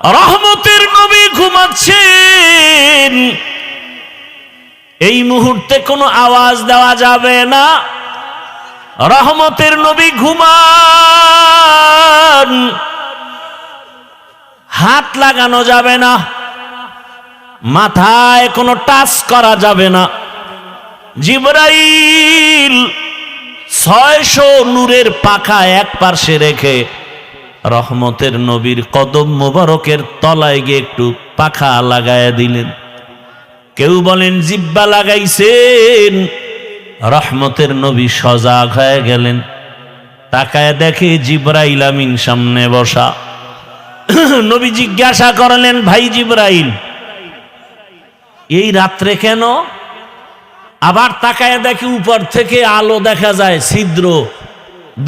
রহমতের নবী ঘুমাচ্ছেন। এই মুহূর্তে কোনো আওয়াজ দেওয়া যাবে না। রহমতের নবী ঘুমান, হাত লাগানো যাবে না, মাথায় কোনো টাচ করা যাবে না। জিবরাইল 600 নূরের পাখা এক পাশে রেখে রহমতের নবীর কদম মোবারকের তলায় গিয়ে একটু পাখা লাগায়া দিলেন। কেউ বলেন জিব্বা লাগাইছেন। রহমতের নবী সজাগ হয়ে গেলেন, তাকায় দেখে জিবরাইল আমিন সামনে বসা। নবী জিজ্ঞাসা করলেন, ভাই জিবরাইল, এই রাত্রে কেন? আবার তাকায় দেখে উপর থেকে আলো দেখা যায়, ছিদ্র,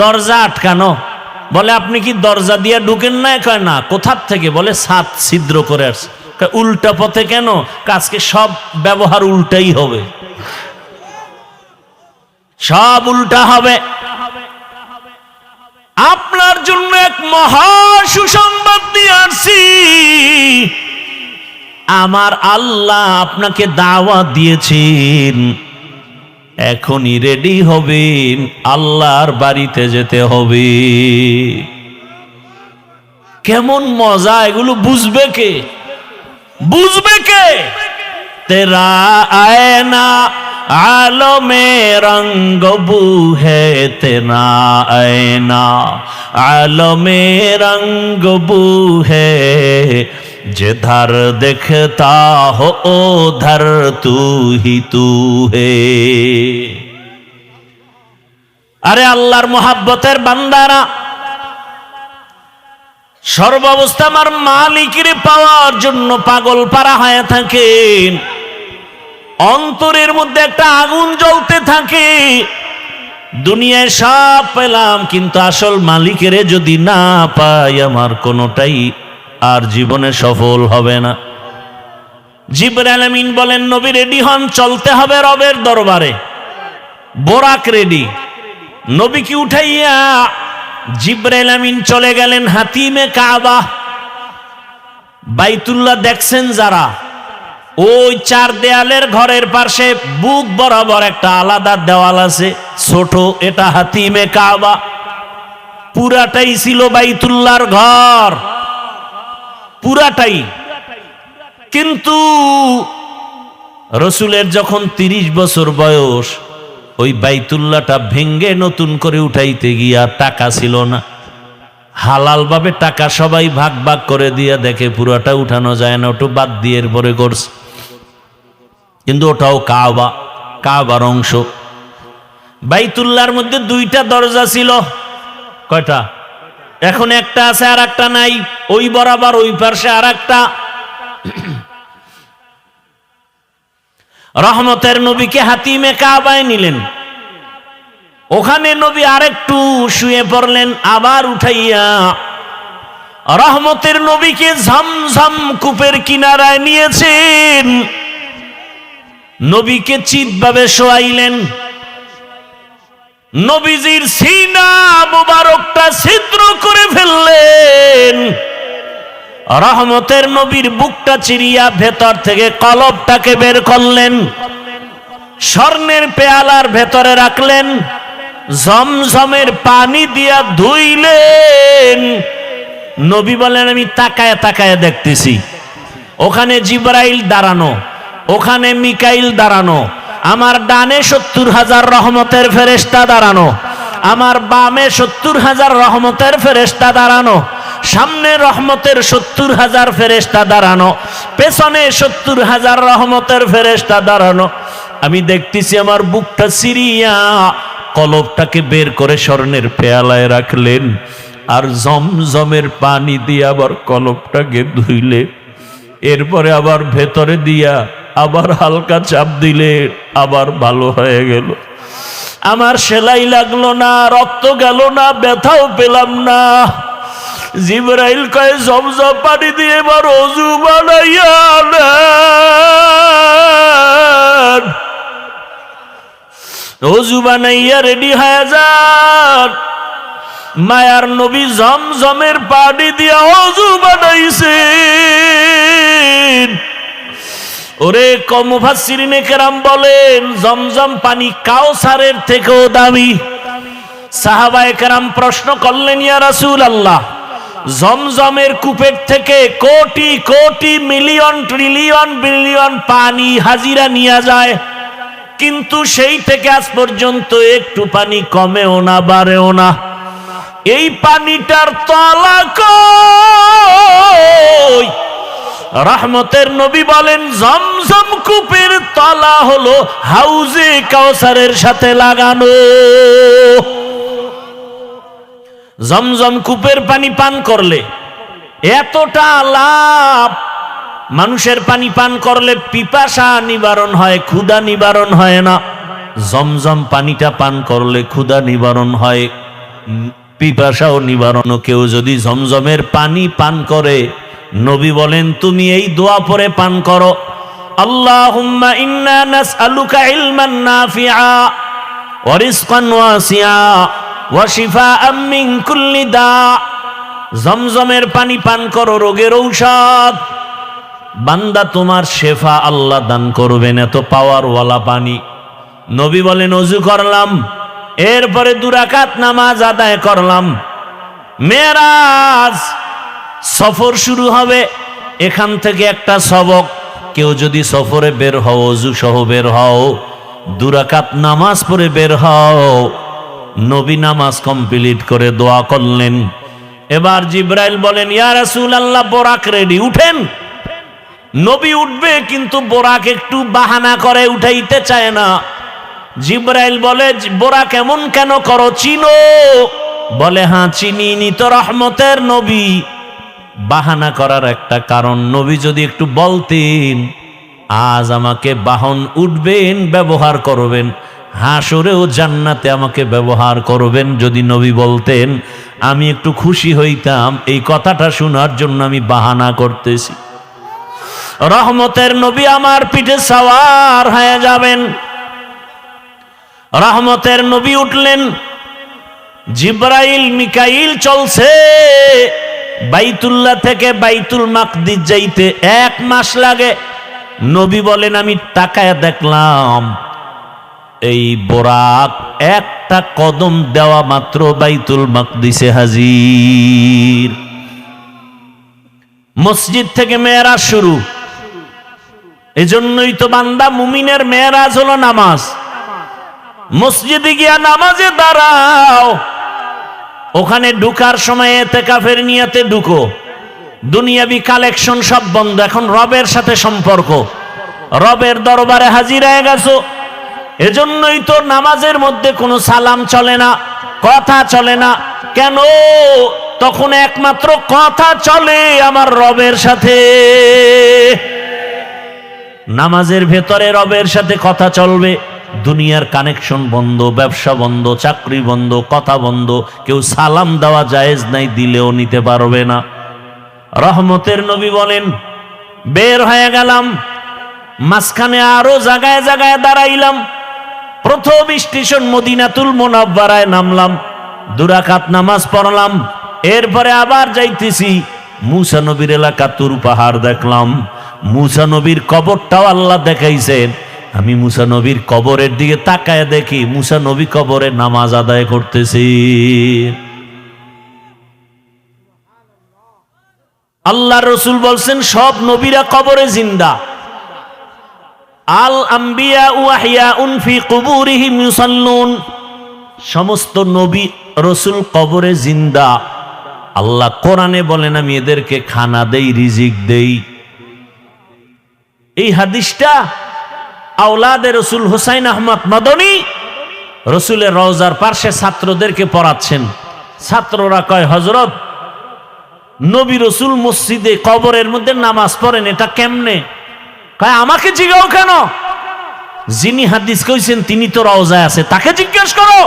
দরজা আটকানো। বলে আপনি কি দরজা দিয়ে ঢুকেন না? কয় না। কোথার থেকে? বলে ছাদ ছিদ্র করে আসছে। উল্টা পথে কেন? আজকে সব ব্যবহার উল্টাই হবে, সব উল্টা হবে। আপনার জন্য এক মহা সুসংবাদ দিয়ে আসছি। আমার আল্লাহ আপনাকে দাওয়াত দিয়েছেন, এখনই রেডি হবেন, আল্লাহর বাড়িতে যেতে হবে। কেমন মজা! এগুলো বুঝবে কে? বুঝবে কে? তেরা আয়না আলমে রঙ্গ বু হে, তেরা আয়না আলমে রঙ্গ বু হে, जिधर दिखता हो उधर तू ही तू है। আরে আল্লাহর মোহাব্বতের বান্দারা, সর্বাবস্থা আমার মালিকের পাওয়ার জন্য পাগল পারা হয়ে থাকেন। অন্তরের মধ্যে একটা আগুন জ্বলতে থাকে। দুনিয়ায় সব পেলাম, কিন্তু আসল মালিকের যদি না পাই, আমার কোনোটাই আর জীবনে সফল হবে না। জিবরাইল আমিন বলেন, নবী রেডি হন, চলতে হবে রবের দরবারে। বোরাক রেডি। নবীকে উঠাইয়া জিবরাইল আমিন চলে গেলেন হাতিমে কাবা। বাইতুল্লাহ দেখছেন যারা, ওই 4 দেয়ালের ঘরের পাশে বুক বরাবর একটা আলাদা দেওয়াল আছে, ছোট, এটা হাতিমে কাবা। পুরাটাই ছিল বাইতুল্লাহর ঘর, পুরাটাই। কিন্তু রসুলের যখন 30 বছর বয়স, ওই বাইতুল্লাহটা ভেঙ্গে নতুন করে উঠাইতে গিয়া টাকা ছিল না। হালাল ভাবে টাকা সবাই ভাগ ভাগ করে দিয়া দেখে পুরাটা উঠানো যায় না, ওটা বাদ দিয়ে এরপরে করছে। কিন্তু ওটাও কাবা, কাবার অংশ। বাইতুল্লাহর মধ্যে 2টা দরজা ছিল। কয়টা? এখন একটা আছে, আর একটা নাই। ওই বরাবর ওই পাশে আর একটা। রহমতের নবীকে হাতিমে কাবায় নিলেন। ওখানে নবী আরেকটু শুয়ে পড়লেন, আবার উঠাইয়া রহমতের নবীকে ঝমঝম কূপের কিনারায় নিয়েছেন। নবীকে চিৎভাবে শোয়াইলেন। নবীজির সিনা মুবারকটা ছিদ্র করে ফেললেন। রহমতের নবীর বুকটা চিরিয়া ভেতর থেকে কলবটাকে বের করলেন, স্বর্ণের পেয়ালার ভেতরে রাখলেন, জমজমের পানি দিয়া ধুইলেন। নবী বলেন, আমি তাকায় তাকায় দেখতেছি, ওখানে জিবরাইল দাঁড়ানো, ওখানে মিকাইল দাঁড়ানো, আমার ডানে 70,000 রহমতের ফেরেশতা দাঁড়ানো, আমার বামে 70,000 রহমতের ফেরেশতা দাঁড়ানো, সামনে রহমতের 70,000 ফেরেশতা দাঁড়ানো, পেছনে 70,000 রহমতের ফেরেশতা দাঁড়ানো। আমি দেখতেছি আমার বুকটা সিরিয়া কলবটাকে বের করে স্বর্ণের পেয়ালায় রাখলেন, আর জমজমের পানি দিয়ে আবার কলবটাকে ধুইলে, এরপরে আবার ভেতরে দিয়া আবার হালকা চাপ দিলে আবার ভালো হয়ে গেল। আমার সেলাই লাগলো না, রক্ত গেল না, ব্যথাও পেলাম না। জিবরাইল কয়, জমজম পানি দিয়ে এবার ওযু বানাইয়া নেন, ওযু বানাইয়া রেডি হয়ে যান। মায়ার নবী জমজমের পানি দিয়া ওযু বানাইছে। ওরে মুফাসসিরিনে কেরাম বলেন জমজম পানি কাউসারের থেকেও দামি। সাহাবায়ে কেরাম প্রশ্ন করলেন, ইয়া রাসূলুল্লাহ, জমজমের কূপের থেকে crore crore million trillion billion পানি হাজিরা নিয়ে যায়, কিন্তু সেই থেকে আজ পর্যন্ত একটু পানি কমেও না বাড়েও না, এই পানিটার তলা কই? রহমতের নবী বলেন, জমজম কূপের তলা হলো হাউজে কাউসারের সাথে লাগানো। জমজম কূপের পানি পান করলে এতটা লাভ, মানুষের পানি পান করলে পিপাসা নিবারণ হয়, ক্ষুধা নিবারণ হয় না। জমজম পানিটা পান করলে ক্ষুধা নিবারণ হয়, পিপাসাও নিবারণ। কেউ যদি জমজমের পানি পান করে, নবী বলেন তুমি এই দোয়া পড়ে পান করো, আল্লাহুম্মা ইন্না নাসআলুকা ইলমান নাফিআ ওয়া রিজকান ওয়াসিআ ওয়া শিফাআম মিন কুল্লি দা। জমজমের পানি পান করো, রোগের ঔষধ। বান্দা তোমার শেফা আল্লাহ দান করবেন, এত পাওয়ারওয়ালা পানি। নবী বলেন ওযু করলাম, এরপরে 2 রাকাত নামাজ আদায় করলাম। মেরাজ সফর শুরু হবে, এখান থেকে একটা সবক, কেউ যদি সফরে বের হও, ওযু সহ বের হও, 2 রাকাত নামাজ পড়ে বের হও। নবী নামাজ কমপ্লিট করে দোয়া করলেন। এবার জিবরাইল বলেন, ইয়া রাসূলুল্লাহ, বোরাক রেডি, উঠেন। নবী উঠবে, কিন্তু বোরাক একটু বাহানা করে, উঠাইতে চায় না। জিবরাইল বলে, বোরাক এমন কেন করো, চিনো? বলে, হ্যাঁ চিনি, নি তো রহমতের নবী। বাহানা করার একটা কারণ, নবী যদি একটু বলতেন আজ আমাকে বাহন উঠবেন, ব্যবহার করবেন, হাসরেও জান্নাতে আমাকে ব্যবহার করবেন, যদি নবী বলতেন আমি একটু খুশি হইতাম। এই কথাটা শোনার জন্য আমি বাহানা করতেছি। রহমতের নবী আমার পিঠে সওয়ার হয়ে যাবেন। রহমতের নবী উঠলেন, জিবরাইল মিকাইল চলছে। বাইতুল্লাহ থেকে বাইতুল মাকদিস যাইতে 1 মাস লাগে। নবী বলেন আমি তাকায় দেখলাম এই বোরাক একটা কদম দেওয়া মাত্র বাইতুল মাকদিসে হাজির। মসজিদ থেকে মেরাজ শুরু। এজন্যই তো বান্দা মুমিনের মেরাজ হলো নামাজ। মসজিদে গিয়া নামাজে দাঁড়াও, ওখানে ঢুকার সময় ইতিকাফের নিয়তে ঢুকো। দুনিয়াবি কালেকশন সব বন্ধ, এখন রবের সাথে সম্পর্ক, রবের দরবারে হাজির হয়ে গেছো। এজন্যই তো নামাজের মধ্যে কোনো সালাম চলে না, কথা চলে না। কেন? তখন একমাত্র কথা চলে আমার রবের সাথে। নামাজের ভেতরে রবের সাথে কথা চলবে। দুনিয়ার কানেকশন বন্ধ, ব্যবসা বন্ধ, চাকরি বন্ধ, কথা বন্ধ। কেউ সালাম দেওয়া জায়েজ নাই, দিলেও নিতে পারবে না। রহমতের নবী বলেন বের হয়ে গেলাম, মাঝখানে আরো জায়গায় জায়গায় দাঁড়াইলাম। প্রথম স্টেশন মদিনাতুল মুনাওয়ারায় নামলাম, 2 রাকাত নামাজ পড়লাম। এরপরে আবার যাইতেছি, মুসা নবীর এলাকা তুর পাহাড় দেখলাম। মুসা নবীর কবরটাও আল্লাহ দেখাইছেন। আমি মুসা নবীর কবরের দিকে তাকায় দেখি মুসা নবী কবরে নামাজ আদায় করতেছি। আল্লাহ রসুল বলছেন সব নবীরা কবরে জিন্দা। আল আম্বিয়া ওয়াহিয়াউন ফি কুবুরিহিম ইউসাল্লুন। সমস্ত নবী রসুল কবরে জিন্দা। আল্লাহ কোরআনে বলেন আমি এদেরকে খানা দেই, রিজিক দেই। এই হাদিসটা আওলাদে রসুল হুসাইন আহমদ মাদনী রসুলের রওজার পার্শ্বে ছাত্রদেরকে পড়াচ্ছেন। ছাত্ররা কয় হযরত, নবী রসুল মসজিদে কবরের মধ্যে নামাজ পড়েন, এটা কেমনে? কয় আমাকে জিজ্ঞাও কেন? যিনি হাদিস কইছেন তিনি তো রওজায় আছে, তাকে জিজ্ঞেস করো।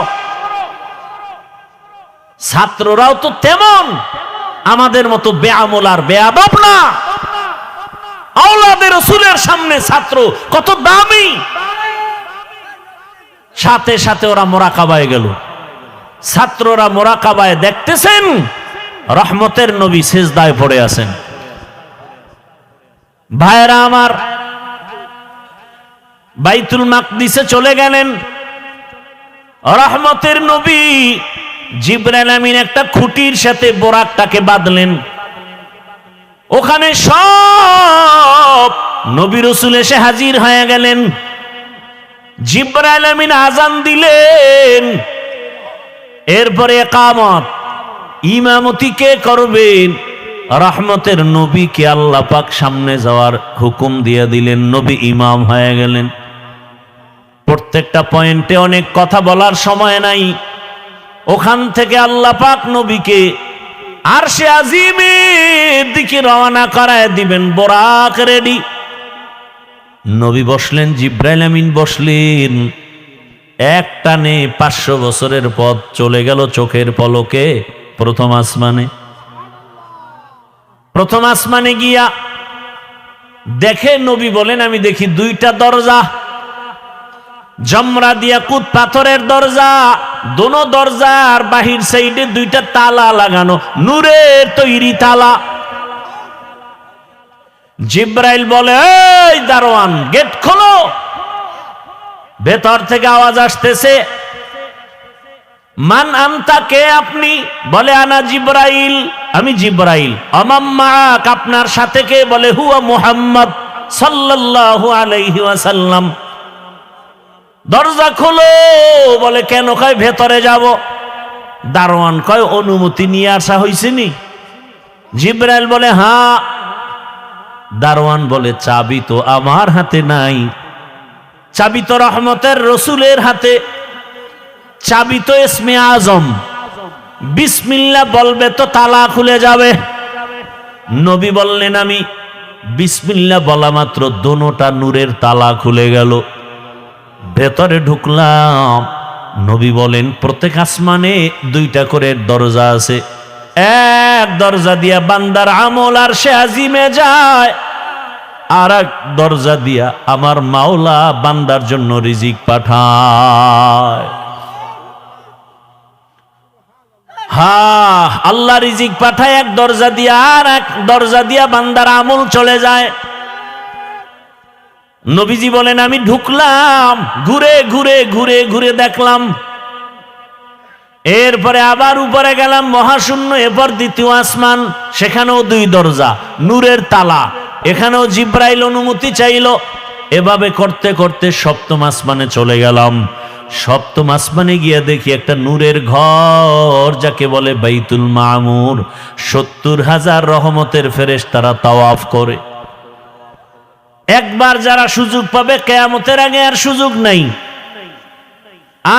ছাত্ররাও তো তেমন আমাদের মতো বেআমল আর বেয়াদব না। আওলাদে রসুলের সামনে ছাত্র কত দামি। সাথে সাথে ওরা মোরাকাবায় গেল। ছাত্ররা মোরাকাবায় দেখতেছেন রহমতের নবী সিজদায় পড়ে আছেন। ভাইরা আমার, বাইতুল মাকদিসে চলে গেলেন। রহমতের নবী জিবরাইল আমিন একটা খুঁটির সাথে বোরাকটাকে বাঁধলেন। ওখানে সব নবী রাসূল এসে হাজির হয়ে গেলেন। জিবরাইল আমিন আজান দিলেন। এরপরে ইকামত, ইমামতি কে করবেন? রহমতের নবীকে আল্লাহ পাক সামনে যাওয়ার হুকুম দিয়ে দিলেন। নবী ইমাম হয়ে গেলেন। প্রত্যেকটা পয়েন্টে অনেক কথা বলার সময় নাই। ওখান থেকে আল্লাহ পাক নবীকে আরশে আজিমের দিকে রওনা করায় দিবেন। বোরাক রেডি। নবী বসলেন, জিবরাইল আমিন বসলেন। এক টানে 500 বছরের পথ চলে গেল চোখের পলকে প্রথম আসমানে। প্রথম আসমানে গিয়া দেখে, নবী বলেন আমি দেখি 2টা দরজা, জমরা দিয়া কুত পাথরের দরজা। দোনো দরজার বাহির সাইডে 2টা তালা লাগানো, নূরের তৈরি তালা। জিবরাইল বলে, এই দারোয়ান গেট খোলো। ভেতর থেকে আওয়াজ আসতেছে, মান আনতা, কে আপনি? বলে আনা জিবরাইল, আমি জিবরাইল। আমাম্মাক, আপনার সাথে কে? বলে হুয়া মুহাম্মদ সাল্লাল্লাহু আলাইহি ওয়াসাল্লাম। দরজা খোলো। বলে কেন? কয় ভেতরে যাব। দারোয়ান কয় অনুমতি নিয়ে আসা হয়েছে নি? জিবরাইল বলে হ্যাঁ। দারোয়ান বলে চাবি তো আমার হাতে নাই, চাবি তো রহমতের রসুলের হাতে, চাবি তো ইসমে আজম, বিসমিল্লাহ বলবে তো তালা খুলে যাবে। নবী বললেন আমি বিসমিল্লাহ বলা মাত্র দোনোটা নূরের তালা খুলে গেল। ভেতরে ঢুকলাম। নবী বলেন প্রত্যেক আসমানে 2টা করে দরজা আছে। এক দরজা দিয়া বান্দার আমল আরশে আজিমে যায়, আর এক দরজা দিয়া আমার মাওলা বান্দার জন্য রিজিক পাঠায়। হ্যাঁ, আল্লাহ রিজিক পাঠায় এক দরজা দিয়া, আর এক দরজা দিয়া বান্দার আমল চলে যায়। নবীজি বলেন আমি ঢুকলাম, ঘুরে ঘুরে ঘুরে ঘুরে দেখলাম। এরপরে আবার উপরে গেলাম, মহাশূন্য। এরপর 2য় আসমান, সেখানেও 2 দরজা, নূরের তালা। এখানেও জিবরাইল অনুমতি চাইল। এভাবে করতে করতে 7ম আসমানে চলে গেলাম। 7ম আসমানে গিয়ে দেখি একটা নূরের ঘর, যাকে বলে বাইতুল মামুর। 70,000 রহমতের ফেরেশতারা তাওয়াফ করে। একবার যারা সুযোগ পাবে, কিয়ামতের আগে আর সুযোগ নাই।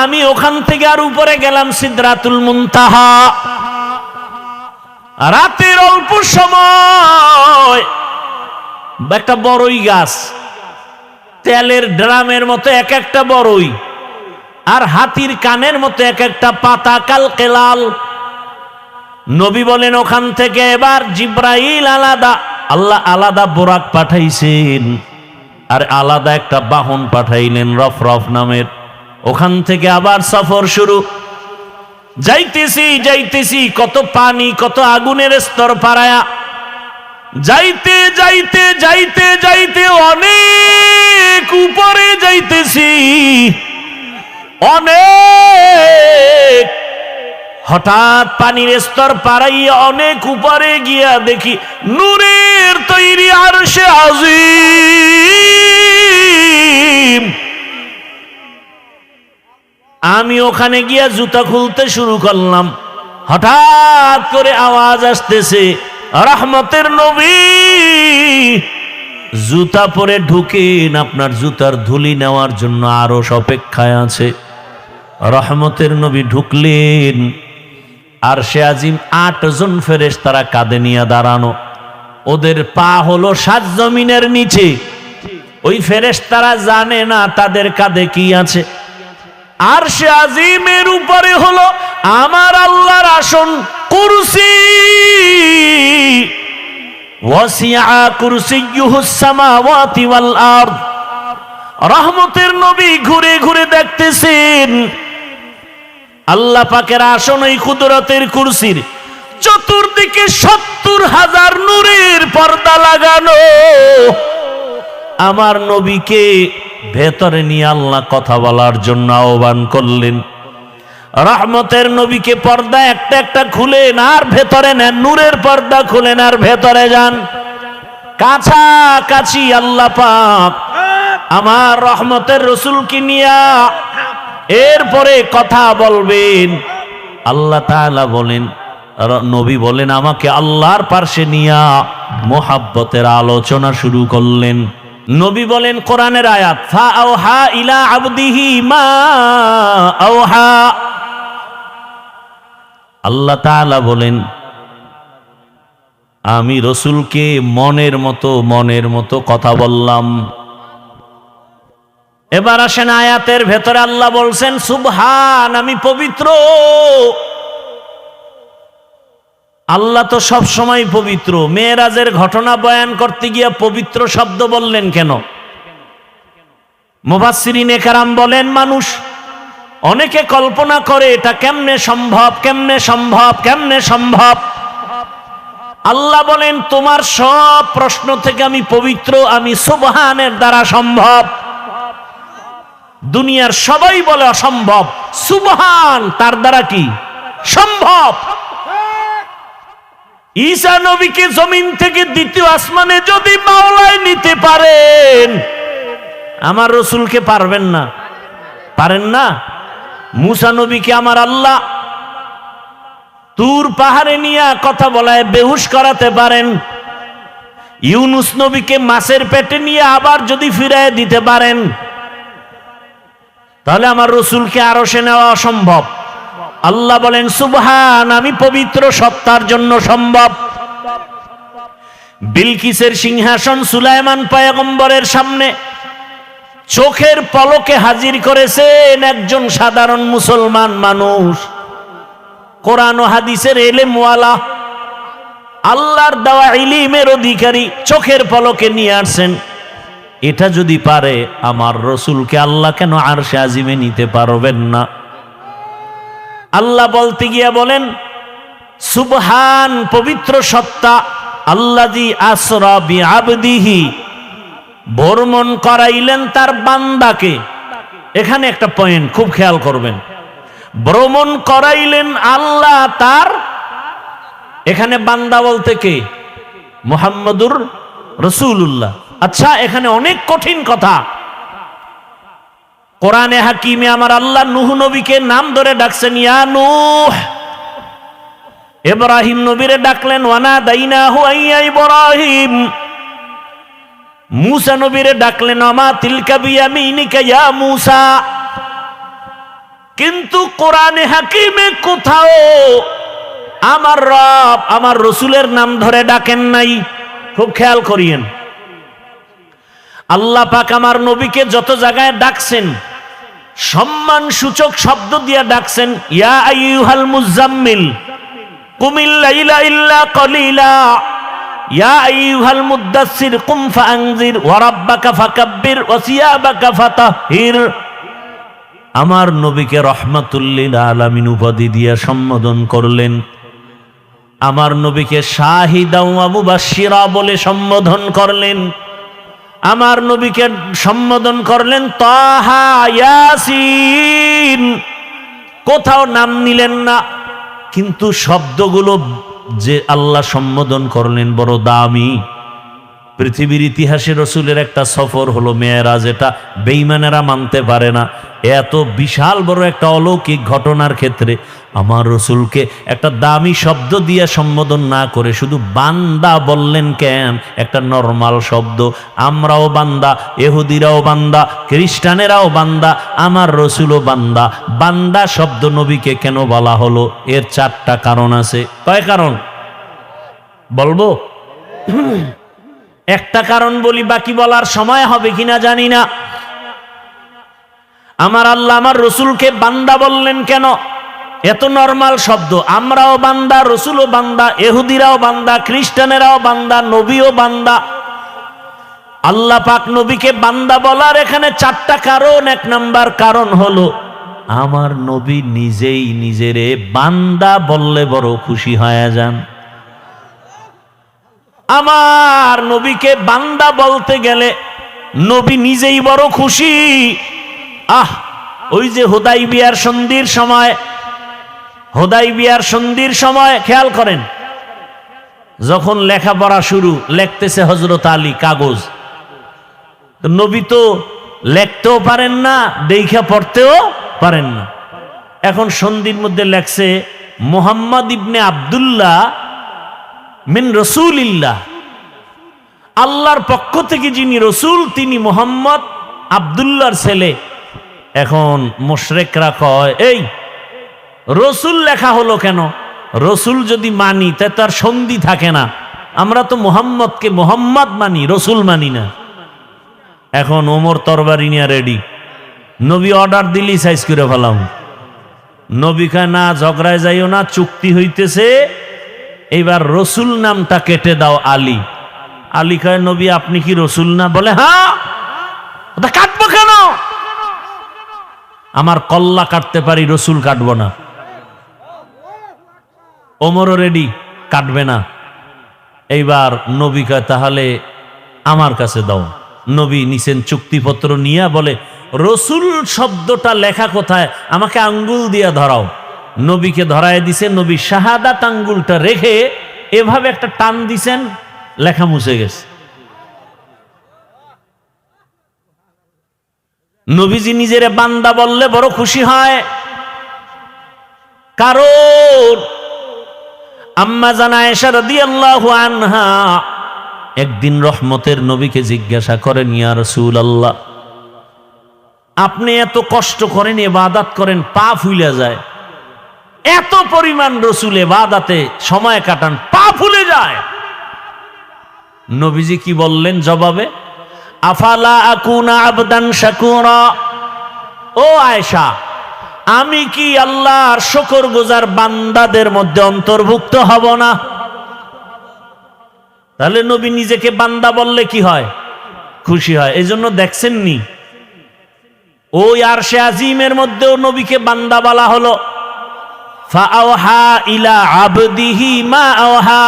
আমি ওখান থেকে আর উপরে গেলাম সিদরাতুল মুনতাহা। রাতের অল্প সময় একটা বড়ই গাছ, তেলের ড্রামের মতো এক একটা বড়ই, আর হাতির কানের মতো এক একটা পাতা, কাল কেলাল। নবী বলেন ওখান থেকে এবার জিবরাইল আলাদা, আল্লাহ আলাদা বোরাক পাঠাইছেন, আর আলাদা একটা বাহন পাঠাইলেন রফরফ নামের। ওখান থেকে আবার সফর শুরু। যাইতেছি যাইতেছি, কত পানি, কত আগুনের স্তর পারায়া যাইতে যাইতে যাইতে যাইতে অনেক উপরে যাইতেছি, অনেক। হঠাৎ পানির স্তর পারাইয়া অনেক উপরে গিয়া দেখি নূরের তৈরি আরশে আজিম। আমি ওখানে গিয়া জুতা খুলতে শুরু করলাম। হঠাৎ করে আওয়াজ আসতেছে, রহমতের নবী জুতা পরে ঢুকেন, আপনার জুতার ধুলি নেওয়ার জন্য আরো অপেক্ষায় আছে। রহমতের নবী ঢুকলেন। আরশে আজিম 8 জন ফেরেশতারা কাঁধে নিয়ে দাঁড়ানো। ওদের পা হলো 7 জমিনের নিচে। ওই ফেরেশতারা জানে না তাদের কাঁধে কি আছে। আরশে আজিমের উপরে হলো আমার আল্লাহর আসন, কুরসি। ওয়াসিআ কুরসিয়্যুহুস সামাওয়াতি ওয়াল আরদ। রহমতের নবী ঘুরে ঘুরে দেখতেছেন আল্লাহ পাকের আসন ওই কুদরতের কুরসির চতুর্দিকে 70,000 নূরের পর্দা লাগানো। আমার নবীকে ভেতরে নিয়ে আল্লাহ কথা বলার জন্য আহ্বান করলেন। রহমতের নবীকে পর্দা একটা একটা খুলেন আর ভেতরে নেন, নূরের পর্দা খুলেন আর ভেতরে যান। কাছাকাছি আল্লাহ পাক আমার রহমতের রসুলকে নিয়া এরপরে কথা বলবেন। আল্লাহ তাআলা বলেন, নবী বলেন, আমাকে আল্লাহর পাশে নিয়া মোহাব্বতের আলোচনা শুরু করলেন। নবী বলেন কোরআনের আয়াত, ফা আওহা ইলা আবদিহি মা আওহা। আল্লাহ তাআলা বলেন, আমি রসুলকে মনের মতো কথা বললাম। এবার আসেন আয়াতের ভেতরে আল্লাহ বলছেন সুবহান, আমি পবিত্র। আল্লাহ তো সব সময় পবিত্র। মেরাজের ঘটনা বয়ান করতে গিয়ে পবিত্র শব্দ বললেন কেন? মুফাসসিরিনে কেরাম বলেন, মানুষ অনেকে কল্পনা করে এটা কেমনে সম্ভব, কেমনে সম্ভব, কেমনে সম্ভব। আল্লাহ বলেন তোমার সব প্রশ্ন থেকে আমি পবিত্র, আমি সুবহানের দ্বারা সম্ভব। দুনিয়ার সবাই বলে অসম্ভব, সুবহান তার দ্বারা কি সম্ভব। ঈসা নবীকে জমিন থেকে দ্বিতীয় আসমানে যদি মাওলায় নিতে পারেন, আমার রসুলকে পারবেন না? পারেন না? মুসা নবীকে আমার আল্লাহ তুর পাহাড়ে নিয়ে কথা বলায় বেহুশ করাতে পারেন। ইউনুস নবীকে মাছের পেটে নিয়ে আবার যদি ফিরায় দিতে পারেন, তাহলে আমার রসুলকে আরশে নেওয়া অসম্ভব। আল্লাহ বলেন সুবহান, আমি পবিত্র, সত্তার জন্য সম্ভব। বিলকিসের সিংহাসন সুলাইমান পয়গম্বরের সামনে চোখের পলকে হাজির করেছেন একজন সাধারণ মুসলমান মানুষ, কোরআন ও হাদিসের এলেমওয়ালা, আল্লাহর দেওয়া ইলমের অধিকারী, চোখের পলকে নিয়ে আসছেন। এটা যদি পারে আমার রসুলকে আল্লাহ কেন আরশে আজিমে নিতে পারবেন না? আল্লাহ বলতে গিয়ে বলেন সুবহান, পবিত্র সত্তা, আল্লাযী আসরা বিআবদিহি, ভ্রমণ করাইলেন তার বান্দাকে। এখানে একটা পয়েন্ট খুব খেয়াল করবেন, ভ্রমণ করাইলেন আল্লাহ তার, এখানে বান্দা বলতে কে? মুহাম্মদুর রাসূলুল্লাহ। আচ্ছা, এখানে অনেক কঠিন কথা। কোরআনে হাকিমে আমার আল্লাহ নূহ নবীকে নাম ধরে ডাকছেন, ইয়া নূহ। ইব্রাহিম নবীরে ডাকলেন ওয়ানাদাইনাহু আইয়া ইব্রাহিম। মুসা নবীরে ডাকলেন ওমা তিলকা বিয়ামিনিকা ইয়া মুসা। কিন্তু কোরআনে হাকিমে কোথাও আমার রব আমার রসুলের নাম ধরে ডাকেন নাই। খুব খেয়াল করিয়েন, আল্লাহ পাক আমার নবীকে যত জায়গায় ডাকছেন সম্মান সূচক শব্দ দিয়ে ডাকছেন, ইয়া আইয়ুহাল মুজাম্মিল কুমিল লাইলা ইল্লা কলিলা, ইয়া আইয়ুহাল মুদ্দাসসির কুম ফাআনজির ওয়া রাব্বাকা ফাকাব্বির ওয়া সিয়াবাকা ফাতাহহির। আমার নবীকে রহমাতুল লিল আলামিন উপাধি দিয়ে সম্বোধন করলেন। আমার নবীকে শাহিদা ওয়া মুবাশশিরা বলে সম্বোধন করলেন। আমার নবীকে সম্বোধন করলেন তাহা, ইয়াসিন, কোথাও নাম নিলেন না। কিন্তু শব্দগুলো যে আল্লাহ সম্বোধন করলেন বড় দামি। পৃথিবীর ইতিহাসে রসুলের একটা সফর হলো মেরাজ, এটা বেঈমানেরা মানতে পারে না। এত বিশাল বড় একটা অলৌকিক ঘটনার ক্ষেত্রে আমার রসুলকে একটা দামি শব্দ দিয়ে সম্বোধন না করে শুধু বান্দা বললেন কেন? একটা নরমাল শব্দ। আমরাও বান্দা, ইহুদিরাও বান্দা, খ্রিস্টানেরাও বান্দা, আমার রসুলও বান্দা। বান্দা শব্দ নবীকে কেন বলা হলো? এর 4টা কারণ আছে। কয় কারণ বলবো? একটা কারণ বলি, বাকি বলার সময় হবে কিনা জানি না। আমার আল্লাহ আমার রসুলকে বান্দা বললেন কেন? এত নরমাল শব্দ। আমরাও বান্দা, রসুলও বান্দা, ইহুদিরাও বান্দা, খ্রিস্টানেরাও বান্দা, নবীও বান্দা। আল্লাহ পাক নবীকে বান্দা বলার এখানে 4টা কারণ। 1 নাম্বার কারণ হলো আমার নবী নিজেই নিজেরে বান্দা বললে বড় খুশি হয়ে যান। আমার নবীকে বান্দা বলতে গেলে নবী নিজেই বড় খুশি। ওই যে হুদাইবিয়ার সন্ধির সময় খেয়াল করেন, যখন লেখাপড়া শুরু, লিখতেছে হযরত আলী কাগজ। নবী তো লিখতেও পারেন না, দেখা পড়তেও পারেন না। এখন সন্ধির মধ্যে লেখছে মুহাম্মদ ইবনে আব্দুল্লাহ মিন রাসূলিল্লাহ, আল্লাহর পক্ষ থেকে যিনি রসুল তিনি মুহাম্মদ আব্দুল্লাহর ছেলে। এখন মুশরিকরা কয়, এই রসুল লেখা হলো কেন? রসুল যদি মানি তা তার সন্ধি থাকে না। আমরা তো মুহাম্মদকে মুহাম্মদ মানি, রসুল মানি না। এখন ওমর তরবারি নিয়ে রেডি, নবী অর্ডার দিলি সাইজ করে ফেলাম। নবী কয় না, ঝগড়ায় যাইও না, চুক্তি হইতেছে, এইবার রসুল নামটা কেটে দাও আলী। আলী কয়, নবী আপনি কি রসুল না? বলে হ্যাঁ। ওটা কাটবো কেন? আমার কল্লা কাটতে পারি, রসুল কাটবো না। ওমরও রেডি, কাটবে না। এইবার নবী কয় তাহলে আমার কাছে দাও। নবী নিছেন চুক্তিপত্র নিয়ে, বলে রসুল শব্দটা লেখা কোথায়, আমাকে আঙ্গুল দিয়া ধরাও। নবীকে ধরায় দিছে। নবী শাহাদাত আঙ্গুলটা রেখে এভাবে একটা টান দিছেন, লেখা মুছে গেছে। নবীজি নিজের বান্দা বললে বড় খুশি হয়, কারণ আম্মা জান আয়েশা রাদিয়াল্লাহু আনহা একদিন রহমতের নবীকে জিজ্ঞাসা করেন, ইয়া রাসূলুল্লাহ, আপনি এত কষ্ট করেন, ইবাদত করেন, পা ফুলে যায়, এত পরিমাণ রসুল ইবাদতে সময় কাটান, পা ফুলে যায়। নবীজি কি বললেন জবাবে? আফালা আকুনা আবদান শাকুরা, ও আয়েশা, আমি কি আল্লাহর শুকরগুজার বান্দাদের মধ্যে অন্তর্ভুক্ত হব না? তাহলে নবী নিজেকে বান্দা বললে কি হয়? খুশি হয়। এই জন্য দেখছেননি ওই আরশে আজিমের মধ্যেও নবীকে বান্দা বলা হলো। ফাআওহা ইলা আবদিহি মা আওহা,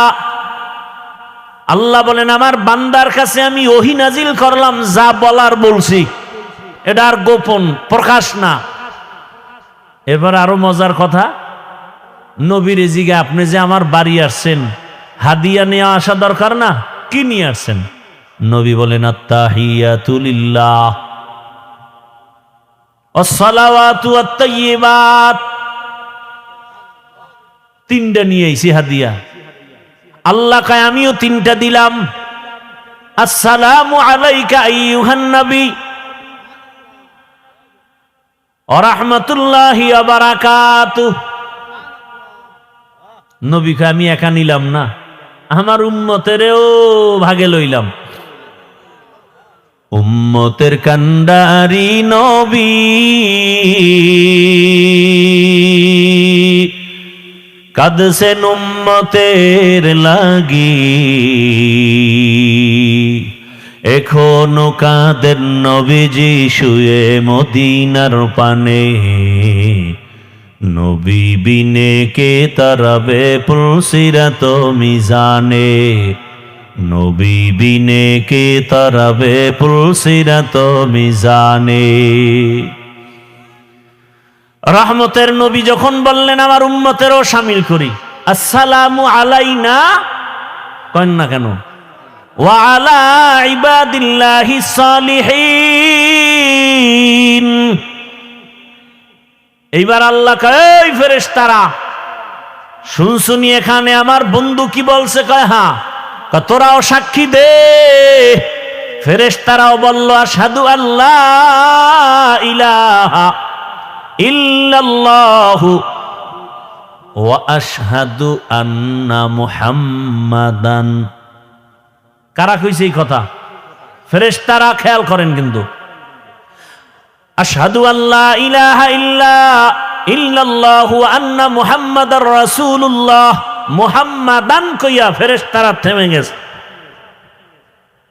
আল্লাহ বলেন আমার বান্দার কাছে আমি ওহী নাজিল করলাম, যা বলার বলছি, এটা আর গোপন প্রকাশ না। এবার আরো মজার কথা, নবীর জিগে আপনি যে আমার বাড়ি আসছেন, হাদিয়া নিয়ে আসা দরকার না? কি নিয়ে আসছেন? নবী বলেন আত্তাহিয়াতু লিল্লাহ ওয়াসসালাওয়াতু ওয়াত-তাইয়্যিবাত, তিনটা নিয়ে আইছি হাদিয়া। আল্লাহ কয় আমিও তিনটা দিলাম। আসসালামু আলাইকা আইয়ুহান নবী ওয়া রাহমাতুল্লাহি ওয়া বারাকাতুহু। নবী কয় আমি একা নিলাম না, আমার উম্মতেরও ভাগে লইলাম। উম্মতের কান্ডারি নবী, কাঁদছেন উম্মতের লাগি, এখনো কাঁদেন নবীজি শুয়ে মদিনার পানে। নবী বিনে কে তারাবে পুলসিরাত মিজানে, নবী বিনে কে তারাবে পুলসিরাত মিজানে। রহমতের নবী যখন বললেন আমার উম্মতেরও শামিল করি, আসসালামু আলাইনা কেন না কেন, ওয়া আলা ইবাদিল্লাহিস সালিহিন। এইবার আল্লাহ কয়, এই ফেরেশতারা শুনছুনি এখানে আমার বন্ধু কি বলছে? কয় হ্যাঁ। তোরাও সাক্ষী দে। ফেরেশতারাও বলল আশহাদু আল্লাহ ইলাহা ইল্লাল্লাহু ওয়া আশহাদু আন্না মুহাম্মাদান। কারা কইছে এই কথা? ফেরেশতারা। খেয়াল করেন কিন্তু, আশহাদু আল্লা ইলাহা ইল্লাল্লাহু আন্না মুহাম্মাদার রাসূলুল্লাহ, মুহাম্মাদান কইয়া ফেরেশতারা থেমে গেছে।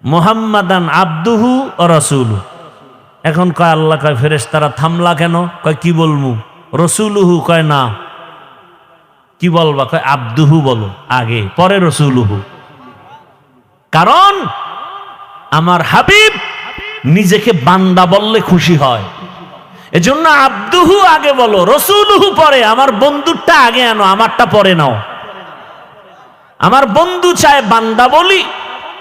মুহাম্মাদান আবদুহু ওয়া রাসূলুহু। এখন কয় আল্লাহ কয় ফেরেশতারা থামলা কেন? কয় কি বলমু? রাসূলুহু কয় না। কি বলবা? কয় আবদুহু বলো আগে, পরে রাসূলুহু। কারণ আমার হাবিব নিজেকে বান্দা বললে খুশি হয়। এজন্য আব্দুহু আগে বলো, রসুলুহু পরে। আমার বন্ধুরটা আগে আনো, আমারটা পরে নাও। আমার বন্ধু চায় বান্দা বলি,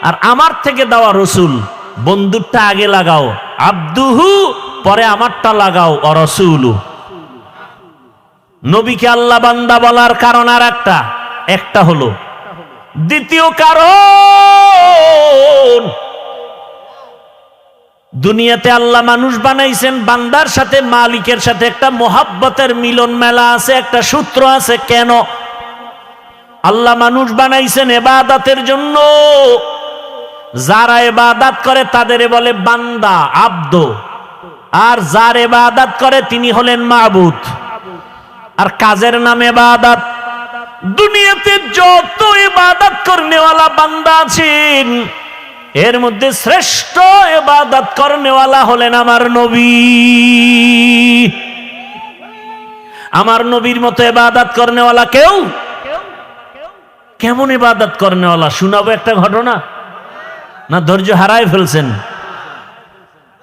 আর আমার থেকে দেওয়া রসুল। বন্ধুরটা আগে লাগাও আব্দুহু, পরে আমারটা লাগাও অরসুলু। নবীকে আল্লাহ বান্দা বলার কারণ আর একটা হলো। দ্বিতীয় কারণ, দুনিয়াতে আল্লাহ মানুষ বানাইছেন, বান্দার সাথে মালিকের সাথে একটা মোহাব্বতের মিলন মেলা আছে, একটা সূত্র আছে। কেন আল্লাহ মানুষ বানাইছেন? ইবাদতের জন্য। যারা ইবাদত করে তাদের বলে বান্দা, আব্দ। আর যার ইবাদত করে তিনি হলেন মাবুদ। আর কাজের নাম ইবাদত। দুনিয়াতে যত ইবাদত করনেওয়ালা বান্দা আছেন, এর মধ্যে শ্রেষ্ঠ ইবাদত করনেওয়ালা হলেন আমার নবী। আমার নবীর মতো ইবাদত করনেওয়ালা কেউ? কেমন ইবাদত করনেওয়ালা শোনাবো একটা ঘটনা, না ধৈর্য হারায় ফেলছেন?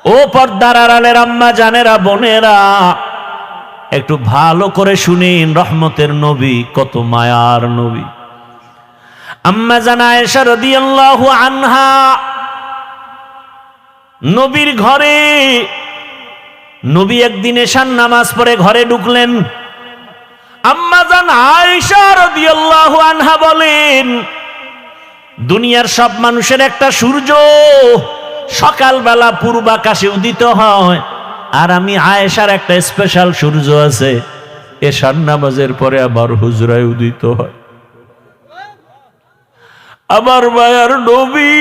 ও পর্দার আড়ালের আম্মা জানেরা, বোনেরা, একটু ভালো করে শুনেন। রহমতের নবী, কত মায়ার নবী। আম্মা জান আয়েশা রাদিয়াল্লাহু আনহা নবীর ঘরে, নবী একদিন এশার নামাজ পড়ে ঘরে ঢুকলেন। আম্মা জান আয়েশা রাদিয়াল্লাহু আনহা বলেন, দুনিয়ার সব মানুষের একটা সূর্য সকালবেলা পূর্বাকাশে উদিত হয়, আর আমি আয়েশার একটা স্পেশাল সূর্য আছে, এশার নামাজের পরে আবার হুজরায় উদিত হয়। আমার মায়ার নবী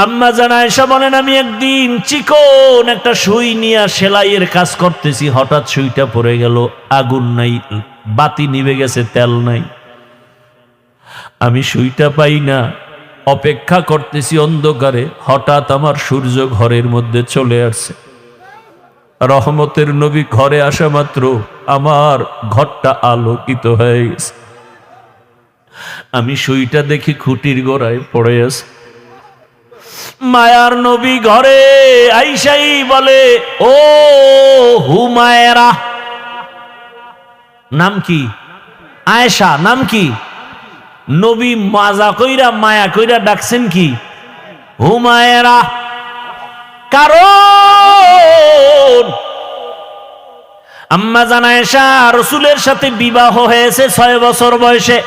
আম্মা জান আয়েশা বলেন, আমি একদিন চিকন একটা সুই নিয়ে সেলাইয়ের কাজ করতেছি, হঠাৎ সুইটা পড়ে গেল। আগুন নাই, বাতি নিভে গেছে, তেল নাই। আমি সুইটা পাই না, অপেক্ষা করতেছি অন্ধকারে। হঠাৎ আমার সূর্য ঘরের মধ্যে চলে আসছে। রহমতের নবী ঘরে আসা মাত্র আমার ঘরটা আলোকিত হয়ে গেছে। আমি সুইটা দেখি খুঁটির গোড়ায় পড়ে আছে। মায়ার নবী ঘরে আইসাই বলে, ও হুমায়রা। নাম কি? আয়েশা। নাম কি? নবী মাজা কইরা মায়া কইরা ডাকছেন কি? হুমায়রা। কারণ আম্মা জান আয়েশা রাসূলের সাথে বিবাহ হয়েছে 6 বছর বয়সে।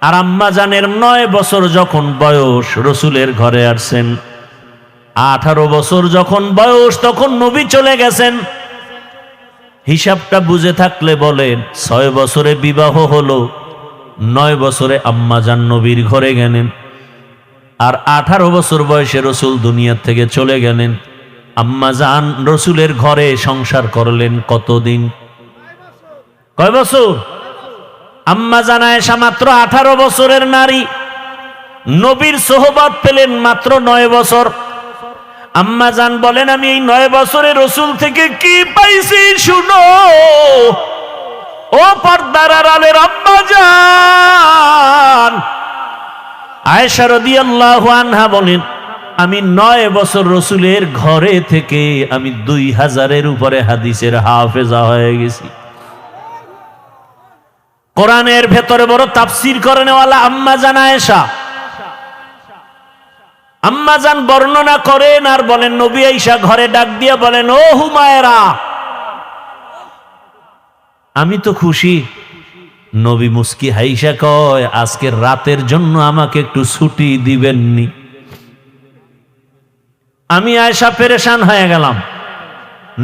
আর আম্মা জানের 9 বছর যখন বয়স, রাসূলের ঘরে আসছেন। 18 বছর যখন বয়স, তখন নবী চলে গেছেন। হিসাবটা বুঝে থাকলে বলেন, 6 বছরে বিবাহ হলো, 9 বছরে আম্মা জান নবীর ঘরে গেলেন। আর 18 বছর বয়সে রাসূল দুনিয়া থেকে চলে গেলেন। আম্মা জান রাসূলের ঘরে সংসার করলেন কতদিন? কয় বছর? আম্মা জান আয়েশা মাত্র 18 বছরের নারী, নবীর সোহবত পেলেন মাত্র 9 বছর। আম্মা জান বলেন, আমি এই 9 বছরে রাসূল থেকে কি পাইছি শুনো। ও পর্দার আড়ালের আম্মা জান আয়েশা রাদিয়াল্লাহু আনহা বলেন, আমি 9 বছর রাসূলের ঘরে থেকে আমি 2000-এর উপরে হাদিসের হাফেজা হয়ে গেছি। কোরআনের ভেতরে বড় তাফসীর করেনওয়ালা আম্মা জান আয়েশা। আম্মা জান বর্ণনা করেন আর বলেন, নবী আয়েশা ঘরে ডাক দিয়ে বলেন, ও হুমায়রা। আমি তো খুশি। নবী মুস্কি হাইসা কয়, আজকের রাতের জন্য আমাকে একটু ছুটি দিবেননি? আমি আয়েশা পেরেশান হয়ে গেলাম,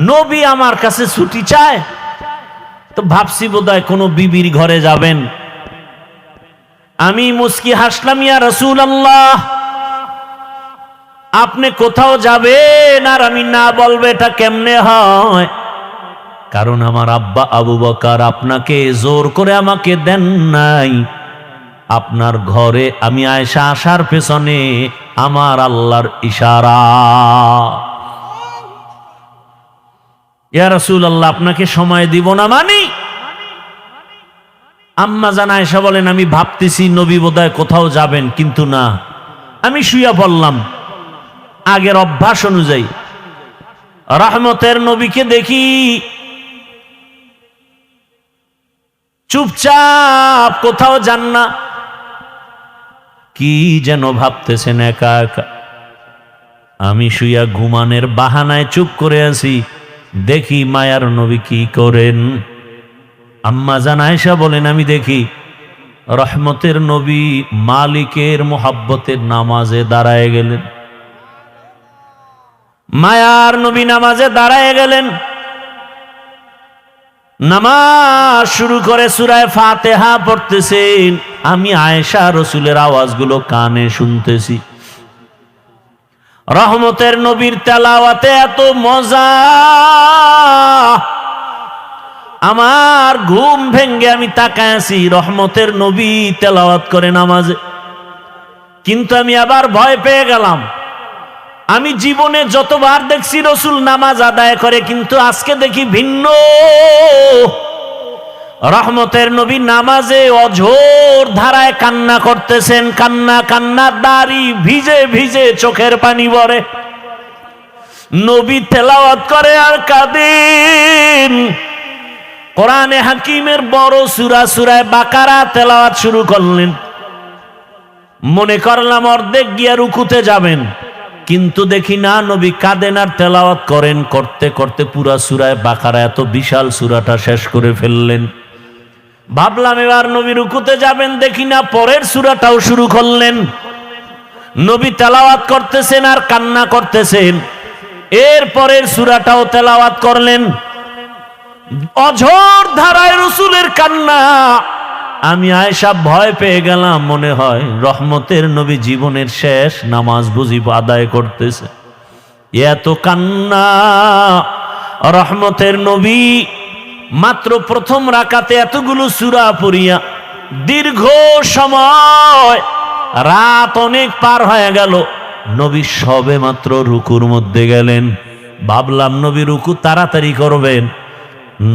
নবী আমার কাছে ছুটি চায়। তো ভাবছি বোধহয় কোনো বিবির ঘরে যাবেন। আমি মুস্কি হাসলাম, ইয়া রাসূলুল্লাহ, আপনি কোথাও যাবেন আর আমি না বলবো, এটা কেমনে হয়? কারণ আমার আব্বা আবু বকর আপনাকে জোর করে আমাকে দেন নাই। আপনার ঘরে আমি আয়েশা আসার পেছনে আমার আল্লাহর ইশারা। ইয়া রাসূলুল্লাহ, আপনাকে সময় দিব না মানি? আম্মা জান আয়েশা বলেন, আমি ভাবতেছি নবী বোধহয় কোথাও যাবেন, কিন্তু না, আমি শুইয়া পড়লাম আগের অভ্যাস অনুযায়ী। রহমতের নবীকে দেখি চুপচাপ, কোথাও যান না, কি যেন ভাবতেছেন একা একা। আমি শুইয়া ঘুমানের বাহানায় চুপ করে আছি, দেখি মায়ার নবী কি করেন। আম্মা জান আয়েশা বলেন, আমি দেখি রহমতের নবী মালিকের মোহাব্বতের নামাজে দাঁড়ায় গেলেন। মায়ার নবী নামাজে দাঁড়ায় গেলেন, নামাজ শুরু করে সূরা ফাতিহা পড়তেছেন। আমি আয়েশা রাসূলের আওয়াজগুলো কানে শুনতেছি। রহমতের নবীর তেলাওয়াতে এত মজা, আমার ঘুম ভেঙ্গে আমি তাকায় আছি, রহমতের নবী তেলাওয়াত করে নামাজে। কিন্তু আমি আবার ভয় পেয়ে গেলাম। আমি জীবনে যতবার দেখছি রাসূল নামাজ আদায় করে, কিন্তু আজকে দেখি ভিন্ন। রহমতের নবী নামাজে অঝোর ধারায় কান্না করতেছেন, কান্না কান্না, দাড়ি ভিজে ভিজে চোখের পানি পড়ে। নবী তেলাওয়াত করে আর কাঁদেন। কোরআনে হাকিমের বড় সূরা সূরা বাকারা তেলাওয়াত শুরু করলেন। মনে করলাম অর্ধেক গিয়া রুকুতে যাবেন, কিন্তু দেখি না, নবী কাঁদেন আর তেলাওয়াত করেন। করতে করতে পুরা সূরা বাকারা, এত বিশাল সূরাটা শেষ করে ফেললেন। ভাবলাম এবার নবী রুকুতে যাবেন, দেখি না, পরের সূরাটাও শুরু করলেন। নবী তেলাওয়াত করতেছেন আর কান্না করতেছেন। এর পরের সূরাটাও তেলাওয়াত করলেন। অঝোর ধারায় রাসূলের কান্না। আমি আয়েশা ভয় পেয়ে গেলাম, মনে হয় রহমতের নবী জীবনের শেষ নামাজ বুঝি আদায় করতেছে। এত কান্না। রহমতের নবী মাত্র প্রথম রাকাতে এতগুলো সূরা পড়িয়া দীর্ঘ সময়, রাত অনেক পার হয়ে গেল, নবী সবে মাত্র রুকুর মধ্যে গেলেন। ভাবলাম নবী রুকু তাড়াতাড়ি করবেন।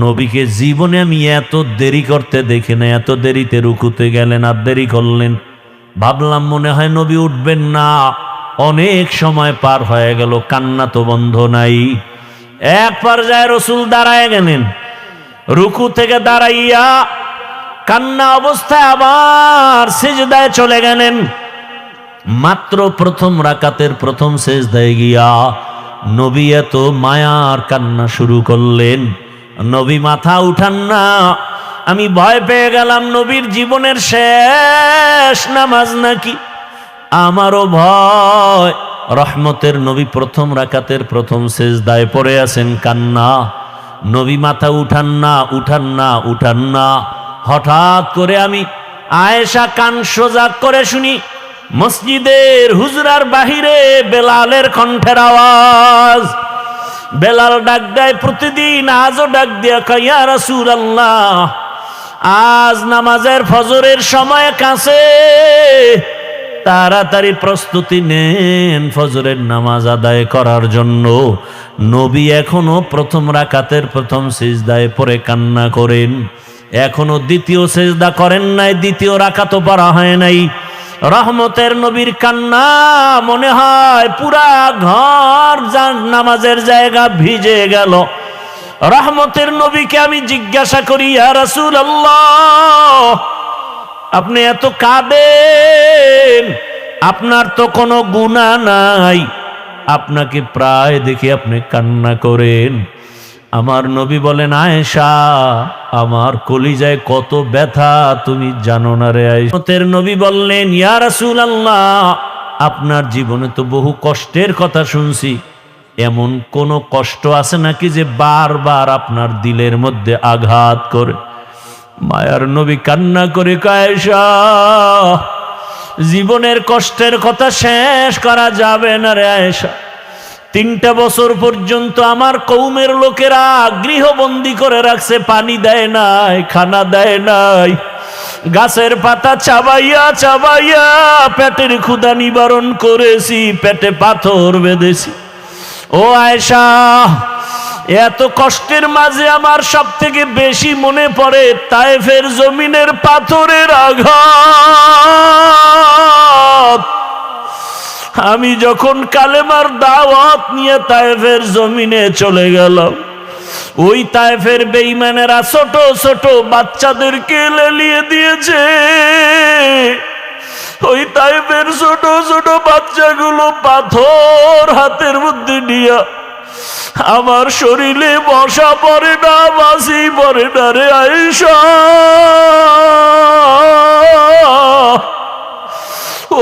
নবীকে জীবনে আমি এত দেরি করতে দেখি না, এত দেরিতে রুকুতে গেলেন আর দেরি করলেন। ভাবলাম মনে হয় নবী উঠবেন না। অনেক সময় পার হয়ে গেল, কান্না তো বন্ধ নাই। এক পর্যায়ে রাসূল দাঁড়ায় গেলেন। রুকু থেকে দাঁড়াইয়া কান্না অবস্থায় আবার সিজদায় চলে গেলেন। মাত্র প্রথম রাকাতের প্রথম সিজদায় গিয়া নবী এত মায়ার কান্না শুরু করলেন। নবী মাথা উঠান না। আমি ভয় পেয়ে গেলাম, নবীর জীবনের শেষ নামাজ নাকি। আমারও ভয়। রহমতের নবী প্রথম রাকাতের প্রথম সিজদায় পড়ে আছেন, কান্না। নবী মাথা উঠান না, উঠান না, উঠান না। হঠাৎ করে আমি আয়েশা কান সোজা করে শুনি মসজিদের হুজরার বাহিরে বেলালের কণ্ঠের আওয়াজ। বেলাল ডাক দেয় প্রতিদিন, আজও ডাক দিয়া কয়, ইয়া রাসূলুল্লাহ, আজ নামাজের ফজরের সময় কাছে, তাড়াতাড়ি প্রস্তুতি নেন ফজরের নামাজ আদায় করার জন্য। নবী এখনো প্রথম রাকাতের প্রথম সিজদায় পড়ে কান্না করেন, এখনো দ্বিতীয় সিজদা করেন নাই, দ্বিতীয় রাকাতও পড়া হয় নাই। রহমতের নবীর কান্না মনে হয় পুরা ঘর নামাজের জায়গা ভিজে গেল। রহমতের নবীকে আমি জিজ্ঞাসা করি, ইয়া রাসূলুল্লাহ, আপনি এত কাঁদেন, আপনার তো কোনো গুনাহ নাই, আপনাকে প্রায় দেখি আপনি কান্না করেন। আমার নবী বলেন, আয়েশা, আমার কলিজায় কত ব্যথা তুমি জানো না রে আয়েশা। রহমতের নবী বললেন, ইয়া রাসূলুল্লাহ, আপনার জীবনে তো বহু কষ্টের কথা শুনছি, এমন কোন কষ্ট আছে নাকি যে বারবার আপনার দিলের মধ্যে আঘাত করে? মায়ার নবী কান্না করে কয়, আয়েশা, জীবনের কষ্টের কথা শেষ করা যাবে না রে আয়েশা। 3টা বছর পর্যন্ত আমার কওমের লোকেরা গৃহবন্দী করে রাখছে, পানি দেয় নাই, খানা দেয় নাই, গাছের পাতা চাবাইয়া চাবাইয়া পেটের ক্ষুধা নিবারণ করেছি, পেটে পাথর বেঁধেছি। ও আয়েশা, এত কষ্টের মাঝে আমার সব থেকে বেশি মনে পড়ে তায়েফের জমিনের পাথরের আঘাত। আমি যখন কালেমার দাওয়াত নিয়ে তায়েফের জমিনে চলে গেলাম, ওই তায়েফের বেঈমানেরা ছোট ছোট বাচ্চাদেরকে লেলিয়ে দিয়েছে। ওই তায়েফের ছোট ছোট বাচ্চাগুলো পাথর হাতের মধ্যে নিয়ে আমার শরীরে বসা পড়ে না, বাসি পড়ে না রে আয়েশা।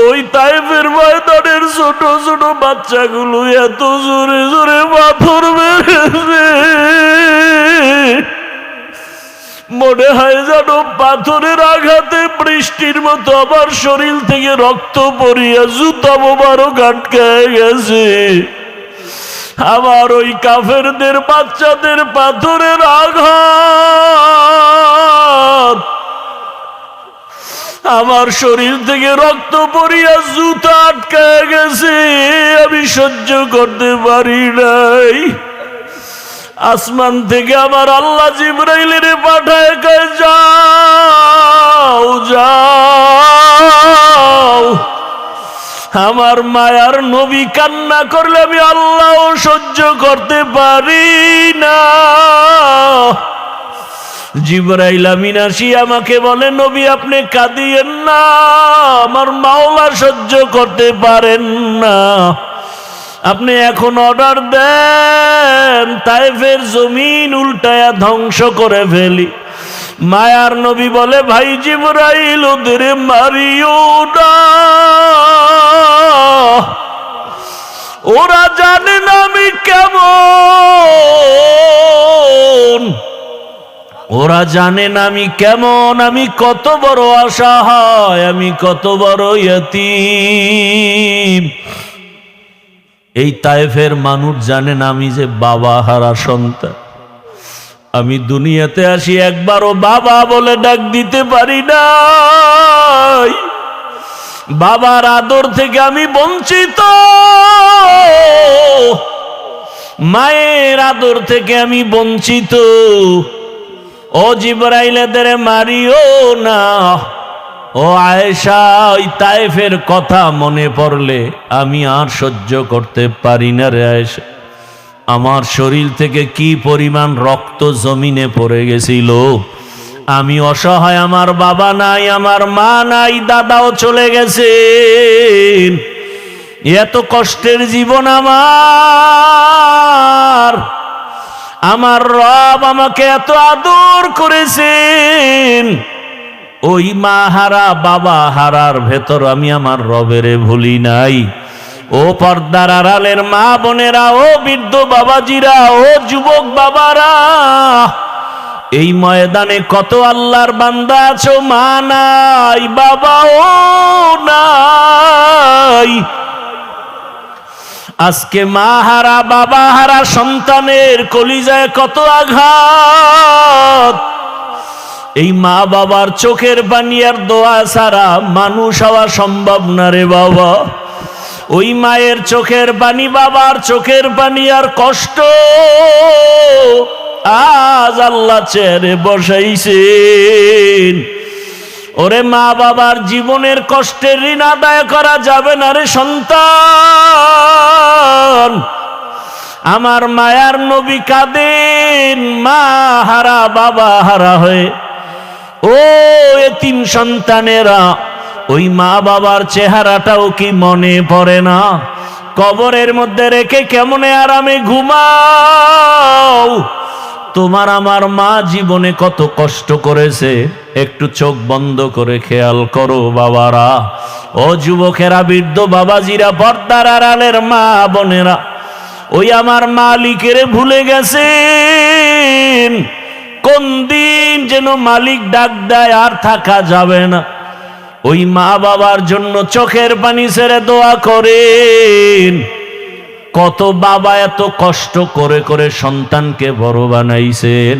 ওই তায়েফের ময়দানের ছোট ছোট বাচ্চাগুলো এত জোরে জোরে পাথর মেরেছে, মনে হয় যেন পাথরের আঘাতে বৃষ্টির মতো আমার শরীর থেকে রক্ত পড়িয়া জুতা মোবারক আটকে গেছে। আমার ওই কাফেরদের বাচ্চাদের পাথরের আঘাত আমার শরীর থেকে রক্ত পড়িয়া জুতা আটকে গেছে, আমি সহ্য করতে পারি নাই। আসমান থেকে আমার আল্লাহ জিবরাইলের পাঠায় কয়, যাও যাও, আমার মায়ার নবী কান্না করলে আমি আল্লাহ সহ্য করতে পারি না। জিবরাইল আমিন আসি আমাকে বলে, নবী আপনি কাঁদিয়েন না, আমার মাওলা সহ্য করতে পারেন না, আপনি এখন অর্ডার দেন তায়েফের জমিন উল্টায়া ধ্বংস করে ফেলি। মায়ার নবী বলে, ভাই জিবরাইল ওদের মারিও না, ওরা জানে না আমি কেমন, ওরা জানে না আমি কেমন, আমি কত বড় অসহায়, আমি কত বড় ইয়তীম। এই তায়েফের মানুষ জানে না আমি যে বাবা হারা সন্তান। আমি দুনিয়াতে আসি একবারও বাবা বলে ডাক দিতে পারি নাই। বাবার আদর থেকে আমি বঞ্চিত, মায়ের আদর থেকে আমি বঞ্চিত। ও জিবরাইল এদের মারিও না। ও আয়েশা, ওই তায়েফের কথা মনে পড়লে আমি আর সহ্য করতে পারি না রে আয়েশা। আমার শরীর থেকে কি পরিমাণ রক্ত জমিনে পড়ে গেছিল। আমি অসহায়, আমার বাবা নাই, আমার মা নাই, দাদাও চলে গেছে। এত কষ্টের জীবন আমার রব আমাকে এত আদর করেছেন। ওই মা হারা বাবা হারার ভেতর আমি আমার রবেরে ভুলি নাই। ও পর্দার আড়ালের মা বোনেরা, ও বৃদ্ধ বাবাজিরা, ও যুবক বাবারা, এই ময়দানে কত আল্লাহর বান্দা আছো, মা নাই, বাবাও নাই। আজকে মা হারা বাবা হারা সন্তানের কলিজায় কত আঘাত। এই মা বাবার চোখের পানি আর দোয়া ছাড়া মানুষ হওয়া সম্ভব না রে বাবা। ওই মায়ের চোখের পানি, বাবার চোখের পানি আর কষ্ট আজ আল্লাহ চেয়ারে বসাইছেন। ওরে মা বাবার জীবনের কষ্টের ঋণ আদায় করা যাবে না রে সন্তান। আমার মায়ার নবী কাঁদেন মা হারা বাবা হারা হয়ে। ও এতিম সন্তানেরা, ওই মা বাবার চেহারাটাও কি মনে পড়ে না? কবরের মধ্যে রেখে কেমনে আরামে ঘুমাও। তোমার আমার মা জীবনে কত কষ্ট করেছে, একটু চোখ বন্ধ করে খেয়াল করো বাবারা। ও যুবকেরা, বৃদ্ধ বাবাজিরা, পর্দার আড়ালের মা বোনেরা, ওই আমার মালিকের ভুলে গেছেন। কোন দিন যেন মালিক ডাক দেয় আর থাকা যাবে না। ওই মা বাবার জন্য চোখের পানি ছেড়ে দোয়া করেন। কত বাবা এত কষ্ট করে করে সন্তানকে বড় বানাইছেন।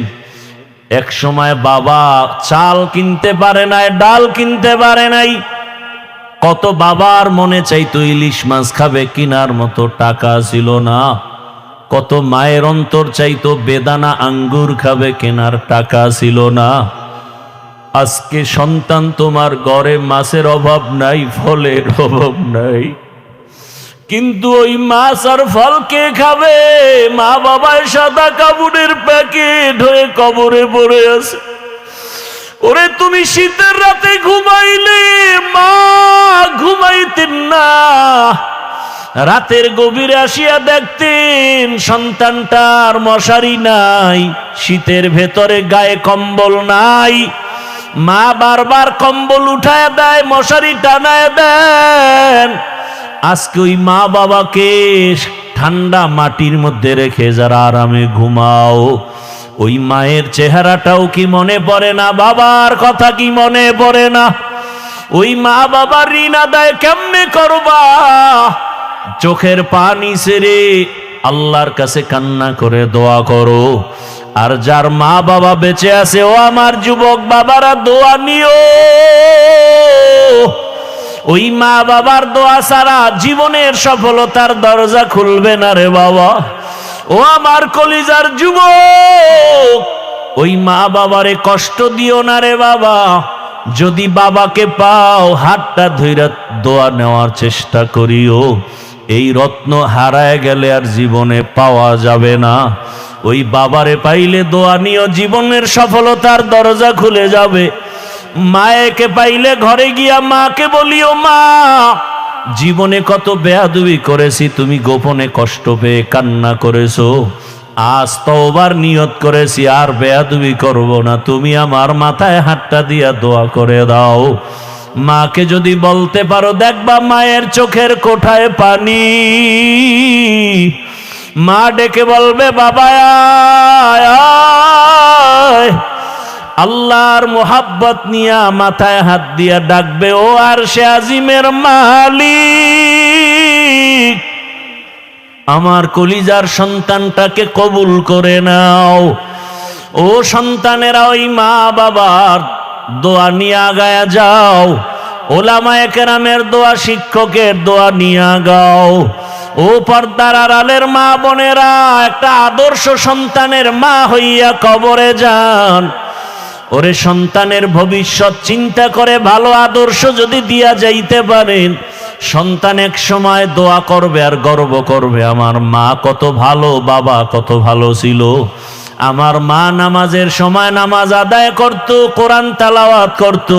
এক সময় বাবা চাল কিনতে পারে নাই, ডাল কিনতে পারে নাই। কত বাবার মনে চাইতো ইলিশ মাছ খাবে, কিনার মতো টাকা ছিল না। কত মায়ের অন্তর চাইতো বেদানা আঙ্গুর খাবে, কেনার টাকা ছিল না। আজকে সন্তান তোমার ঘরে মাছের অভাব নাই, ফলের অভাব নাই, কিন্তু ওই মাছ আর ফল কে খাবে? মা বাবায় সাদা কাপড়ের প্যাকেট হয়ে কবরে পড়ে আছে। ওরে তুমি শীতের রাতে ঘুমাইলে মা ঘুমাইতেন না, রাতের গভীরে আসিয়া দেখতেন সন্তানটার মশারি নাই, শীতের ভেতরে গায়ে কম্বল নাই, মা বারবার কম্বল উঠায় দেয়, মশারি টানায় দেন। আজকে ওই মা বাবাকে ঠান্ডা মাটির মধ্যে রেখে যারা আরামে ঘুমাও, ওই মায়ের চেহারাটাও কি মনে পড়ে না? বাবার কথা কি মনে পড়ে না? ওই মা বাবার ঋণ আদায় কেমনে করবা? চোখের পানি ছেড়ে আল্লাহর কাছে কান্না করে দোয়া করো। আর যার মা বাবা বেঁচে আছে, ও আমার যুবক বাবারা, দোয়া নিও। ওই মা বাবার দোয়া ছাড়া জীবনের সফলতার দরজা খুলবে না রে বাবা। ও আমার কলিজার যুবক, ওই মা বাবারে কষ্ট দিও না রে বাবা। যদি বাবাকে পাও, হাতটা ধইরা দোয়া নেওয়ার চেষ্টা করিও। এই রত্ন হারায় গেলে আর জীবনে পাওয়া যাবে না। ওই বাবারে পাইলে দোয়া নিও, জীবনের সফলতার দরজা খুলে যাবে। মায়েকে পাইলে ঘরে গিয়া মাকে বলিও, মা জীবনে কত বেয়াদবি করেছি, তুমি গোপনে কষ্ট পেয়ে কান্না করেছো, আজ তওবার নিয়ত করেছি আর বেয়াদবি করব না, তুমি আমার মাথায় হাতটা দিয়া দোয়া করে দাও। মাকে যদি বলতে পারো, দেখবা মায়ের চোখের কোঠায় পানি। মা ডেকে বলবে, বাবা আয় আয়। আল্লাহর মোহাব্বত নিয়া মাথায় হাত দিয়া ডাকবে, ও আরশে আজিমের মালিক, আমার কলিজার সন্তানটাকে কবুল করে নাও। ও সন্তানেরা, ওই মা বাবার দোয়া নিয়ে আগায়া যাও। ওলামায়ে কেরামের দোয়া, শিক্ষকের দোয়া নিয়ে গাও। ও পর্দার আড়ালের মা বোনেরা, একটা আদর্শ সন্তানের মা হইয়া কবরে যান। ওরে সন্তানের ভবিষ্যৎ চিন্তা করে ভালো আদর্শ যদি দিয়া যাইতে পারেন, সন্তান এক সময় দোয়া করবে আর গর্ব করবে, আমার মা কত ভালো, বাবা কত ভালো ছিল। আমার মা নামাজের সময় নামাজ আদায় করত, কোরআন তেলাওয়াত করত,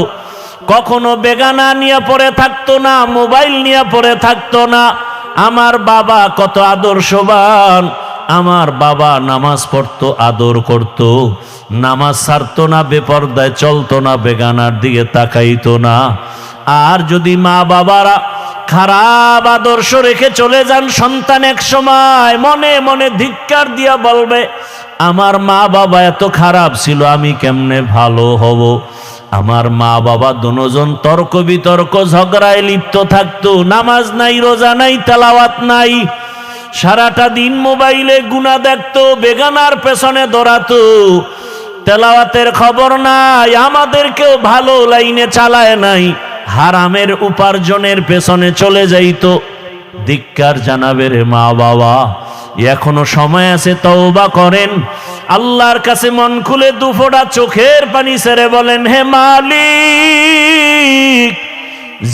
কখনো বেগানা নিয়ে পড়ে থাকতো না, মোবাইল নিয়ে পড়ে থাকতো না। আমার বাবা কত আদর্শবান, আমার বাবা নামাজ পড়তো, আদর করত, নামাজ ছাড়তো না, বেপরদায় চলতো না, বেগানার দিকে তাকাইতো না। আর যদি মা বাবারা খারাপ আদর্শ রেখে চলে যান, সন্তান এক সময় মনে মনে ধিক্কার দিয়া বলবে, আমার মা বাবা এত খারাপ ছিল, আমি কেমনে ভালো হব। আমার মা বাবা দুজন তর্ক বিতর্ক ঝগড়ায় লিপ্ত থাকতো, নামাজ নাই, রোজা নাই, তেলাওয়াত নাই, সারাটা দিন মোবাইলে গুনাহ দেখতো, বেগানার পেছনে দৌড়াতো, তেলাওয়াতের খবর নাই, আমাদেরকেও ভালো লাইনে চালায় নাই, হারামের উপার্জনের পেছনে চলে যাইতো। ধিক্কার জানাবে রে মা বাবা, এখনো সময় আছে, তওবা করেন, আল্লাহর কাছে মন খুলে দুফোঁটা চোখের পানি ছেড়ে বলেন, হে মালিক,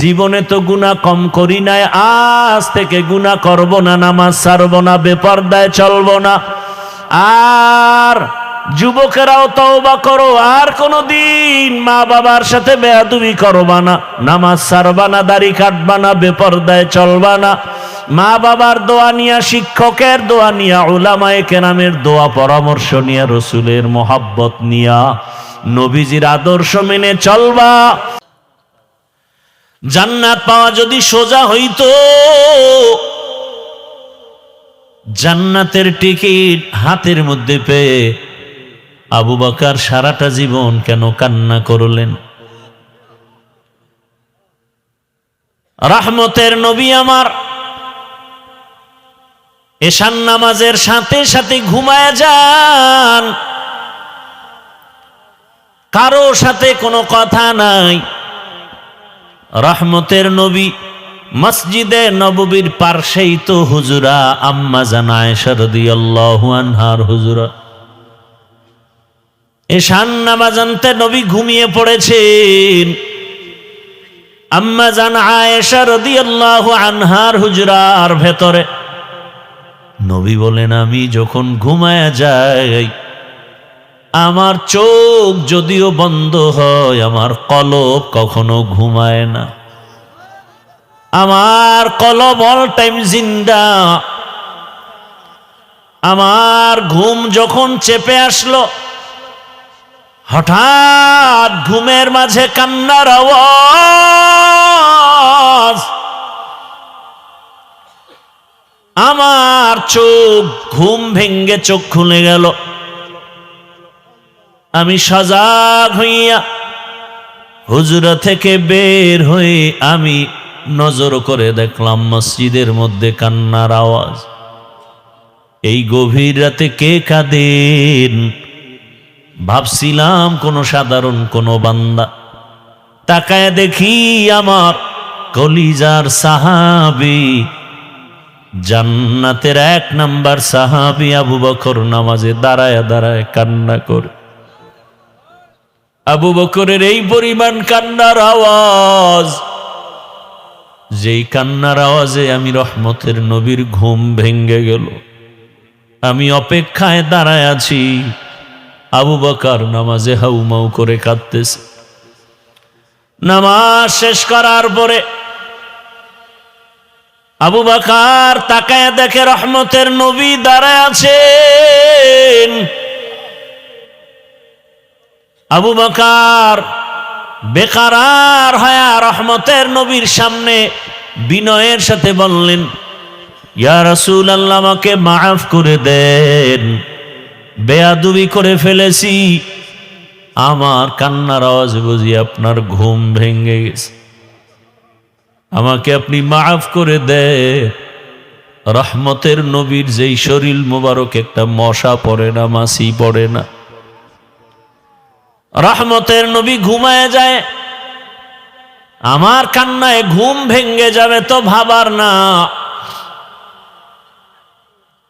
জীবনে তো গুনাহ কম করি নাই, আজ থেকে গুনাহ করব না, নামাজ ছাড়ব না, বেপরদায় চলব না। আর যুবকেরাও তওবা করো, আর কোনদিন মা বাবার সাথে বেয়াদবি করবা না, নামাজ ছাড়বা না, দাড়ি কাটবা না, বেপরদায় চলবা না। মা বাবার দোয়া নিয়া, শিক্ষকের দোয়া নিয়া, উলামায়ে কেরামের দোয়া পরামর্শ নিয়া, রসুলের মোহাব্বত নিয়া, নবীজির আদর্শ মেনে চলবা। জান্নাত পাওয়া যদি সোজা হইতো, জান্নাতের টিকিট হাতের মধ্যে পেয়ে আবু বকর সারাটা জীবন কেন কান্না করলেন? রহমতের নবী আমার এশার নামাজের সাথে সাথে ঘুমায় যান, কারো সাথে কোনো কথা নাই। রহমতের নবী মসজিদে নববীর পার্শ্বেই তো হুজুরা আম্মা জান আয়েশা রাদিয়াল্লাহু আনহার হুজুরা। এশান নামাজ আনতে নবী ঘুমিয়ে পড়েছেন। আম্মা জান আয়েশা রাদিয়াল্লাহু আনহার হুজরার ভেতরে নবী বলেন, আমি যখন ঘুমায়া যাই আমার চোখ যদিও বন্ধ হয়, আমার কলব কখনো ঘুমায় না। আমার কলব অল টাইম জিন্দা। আমার ঘুম যখন চেপে আসলো, হঠাৎ ঘুমের মাঝে কান্নার আওয়াজ, আমার চোখ ঘুম ভেঙ্গে চোখ খুলে গেল। আমি সজাগ হইয়া হুজরা থেকে বের হয়ে আমি নজর করে দেখলাম মসজিদের মধ্যে কান্নার আওয়াজ। এই গভীর রাতে কে কাঁদেন? ভাবছিলাম কোনো সাধারণ কোনো বান্দা। তাকায় দেখি আমার কলিজার সাহাবী, জান্নাতের 1 নাম্বার সাহাবী আবু বকর নামাজে দাঁড়ায় দাঁড়ায় কান্না করে। আবু বকরের এই পরিমাণ কান্নার আওয়াজ, যেই কান্নার আওয়াজে আমি রহমতের নবীর ঘুম ভেঙ্গে গেল। আমি অপেক্ষায় দাঁড়ায় আছি, আবু বকর নামাজে হাউমাউ করে কাঁদতেছে। নামাজ শেষ করার পরে আবু বকর তাকায় দেখে রহমতের নবী দাঁড়ায় আছেন। আবু বকর বেকারার হয়ে রহমতের নবীর সামনে বিনয়ের সাথে বললেন, ইয়া রাসূলুল্লাহ, আমাকে মাফ করে দেন, বেয়াদবি করে ফেলেছি। আমার কান্নার আওয়াজ বুঝি আপনার ঘুম ভেঙে গেছে, আমাকে আপনি মাফ করে দেন। রহমতের নবীর যেই শরীর মোবারক একটা মশা পড়ে না, মাছি পড়ে না। রহমতের নবী ঘুমায় যায়, আমার কান্নায় ঘুম ভেঙ্গে যাবে তো ভাবার না।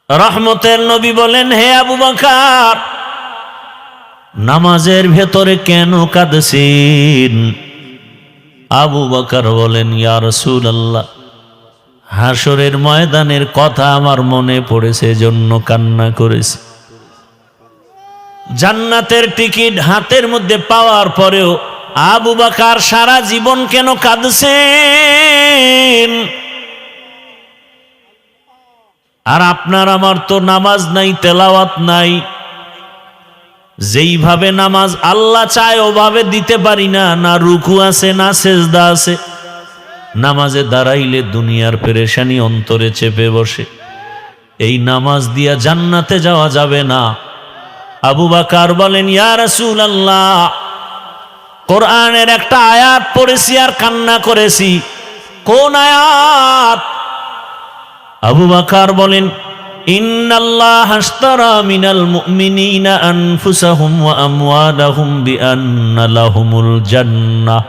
রহমতের নবী বলেন, হে আবু বকর, নামাজের ভেতরে কেন কাঁদছেন? আবু বকর বলেন, ইয়া রাসূলুল্লাহ, হাসরের ময়দানের কথা আমার মনে পড়েছে, জন্য কান্না করেছি। জান্নাতের টিকিট হাতের মধ্যে পাওয়ার পরেও আবু বকর সারা জীবন কেন কাঁদছেন? আর আপনার আমার তো নামাজ নাই, তেলাওয়াত নাই। যেইভাবে নামাজ আল্লাহ চায় ওভাবে দিতে পারি না, না রুকু আছে না সেজদা আছে। নামাজে দাঁড়াইলে দুনিয়ার পেরেশানি অন্তরে চেপে বসে। এই নামাজ দিয়া জান্নাতে যাওয়া যাবে না। আবু বকর বলেন, ইয়া রাসূলুল্লাহ, কোরআনের একটা আয়াত পড়েছি আর কান্না করেছি। কোন আয়াত? আবু বকর বলেন, ইন্নাল্লাহা আশতারা মিনাল মুমিনিনা আনফুসাহুম ওয়া আমওয়ালাহুম বিআন্না লাহুমুল জান্নাহ।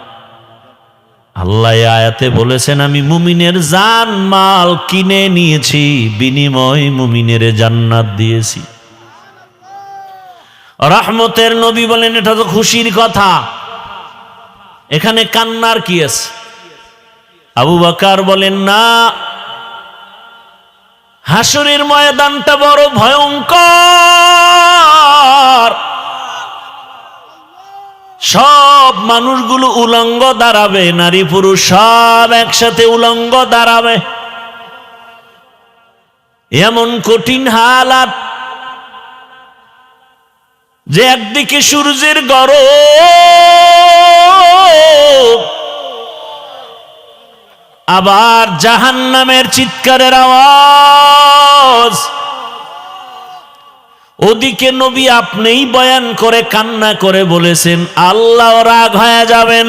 আল্লাহ এই আয়াতে বলেছেন, আমি মুমিনের জান মাল কিনে নিয়েছি, বিনিময় মুমিনের জান্নাত দিয়েছি। রহমতের নবী বলেন, এটা তো খুশির কথা, এখানে কান্নার কি আছে? আবু বকর বলেন, না, হাসরের ময়দানটা বড় ভয়ঙ্কর। সব মানুষগুলো উলঙ্গ দাঁড়াবে, নারী পুরুষ সব একসাথে উলঙ্গ দাঁড়াবে। এমন কঠিন হালাত যে একদিকে সূর্যের গরম, আবার জাহান্নামের চিৎকারের আওয়াজ। ওদিকে নবী আপনিই বয়ান করে কান্না করে বলেছেন, আল্লাহ রাগ হয়ে যাবেন।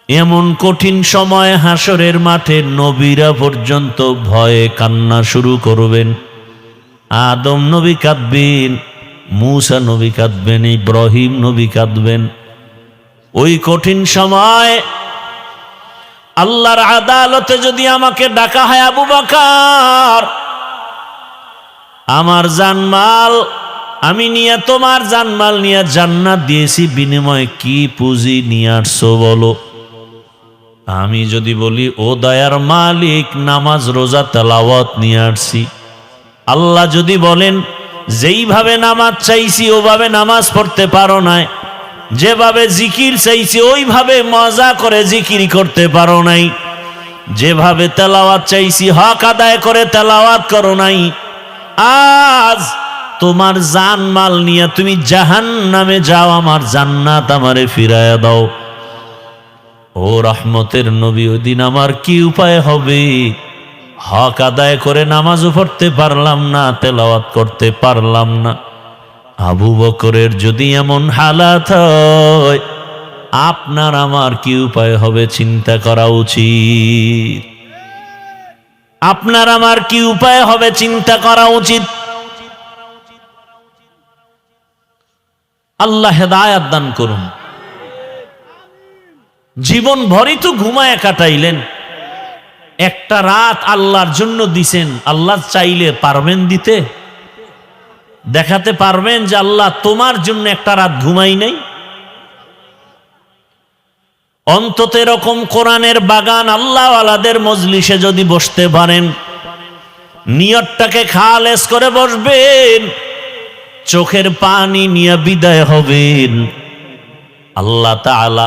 এমন কঠিন সময় হাসরের মাঠে নবীরা পর্যন্ত ভয়ে কান্না শুরু করবেন। আদম নবী কাঁদবেন, মূসা নবী কাঁদবেন, ইব্রাহিম নবী কাঁদবেন। ওই কঠিন সময় আল্লাহর আদালতে যদি আমাকে ডাকা হয়, আবু বকর আমার জানমাল আমি নিয়ে তোমার জানমাল নিয়ে জান্নাত দিয়েছি, বিনিময়ে কি পুঁজি নিয়ে আসছো বলো। আমি যদি বলি ও দয়ার মালিক নামাজ রোজা তেলাওয়াত নিয়ে আসছি, আল্লাহ যদি বলেন যেইভাবে নামাজ চাইছি ওভাবে নামাজ পড়তে পারো নাই, যেভাবে জিকির চাইছি ওইভাবে মজা করে জিকির করতে পারো নাই, যেভাবে তেলাওয়াত চাইছি হক আদায় করে তেলাওয়াত করো নাই, আজ তোমার জানমাল নিয়ে তুমি জাহান্নামে যাও, আমার জান্নাত আমারে ফিরায়া দাও। ও রহমতের নবী, ওই দিন আমার কি উপায় হবে? হক আদায় করে নামাজও পড়তে পারলাম না, তেলাওয়াত করতে পারলাম না। আবু বকরের যদি এমন হালাত হয়, আপনার আমার কি উপায় হবে চিন্তা করা উচিত। আপনার আমার কি উপায় হবে চিন্তা করা উচিত। আল্লাহ হেদায়াত দান করুন। জীবন ভরই তো ঘুমায় কাটাইলেন, একটা রাত আল্লাহর জন্য দিছেন, আল্লাহ চাইলে পারবেন দিতে? দেখাতে পারবেন যে আল্লাহ তোমার জন্য একটা রাত ঘুমাই নাই? অন্তত এরকম কোরআনের বাগান আল্লাহওয়ালাদের মজলিসে যদি বসতে পারেন, নিয়তটাকে খালেস করে বসবেন, চোখের পানি নিয়ে বিদায় হবেন, আল্লাহ তাআলা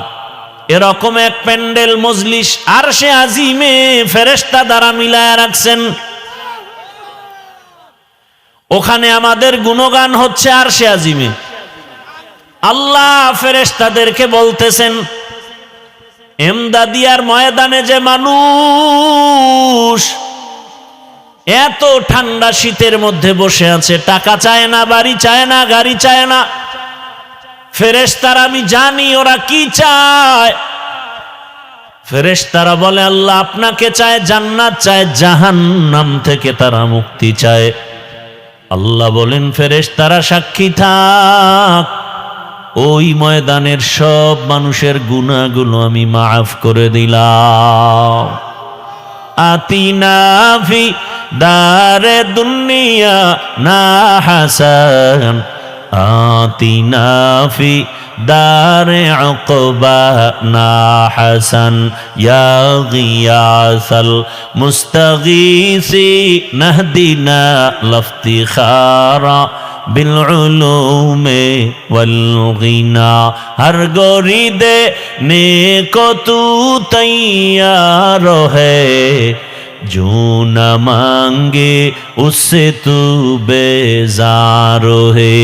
এরকম এক প্যান্ডেল মজলিস আরশে আজিমে ফেরেশতা দ্বারা মিলায়া রাখছেন। ওখানে আমাদের গুণগান হচ্ছে আরশে আজিমে। আল্লাহ ফেরেশতাদেরকে বলতেছেন, এমদাদিয়ার ময়দানে যে মানুষ এত ঠান্ডা শীতের মধ্যে বসে আছে, টাকা চায় না, বাড়ি চায় না, গাড়ি চায় না, ফেরেশতারা আমি জানি ওরা কি চায়। ফেরেশতারা বলে আল্লাহ আপনাকে চায়, জান্নাত চায়, জাহান্নাম থেকে তারা মুক্তি চায়। আল্লাহ বলেন ফেরেশতারা সাক্ষী থাক, ওই ময়দানের সব মানুষের গুনাহগুলো আমি মাফ করে দিলাম। আতিনা ফি দারে দুনিয়া না হাসান, আতিনা ফি দারে উকবা না হাসান, ইয়া গিয়াসাল মুস্তাগীসি নাহদিনা লাফতিখারা বিল উলুমে ওয়াল গিনা, হর গরিদে নেকো তু তৈয়ার হ্যায়, जो न मांगे उससे तू बेजार है।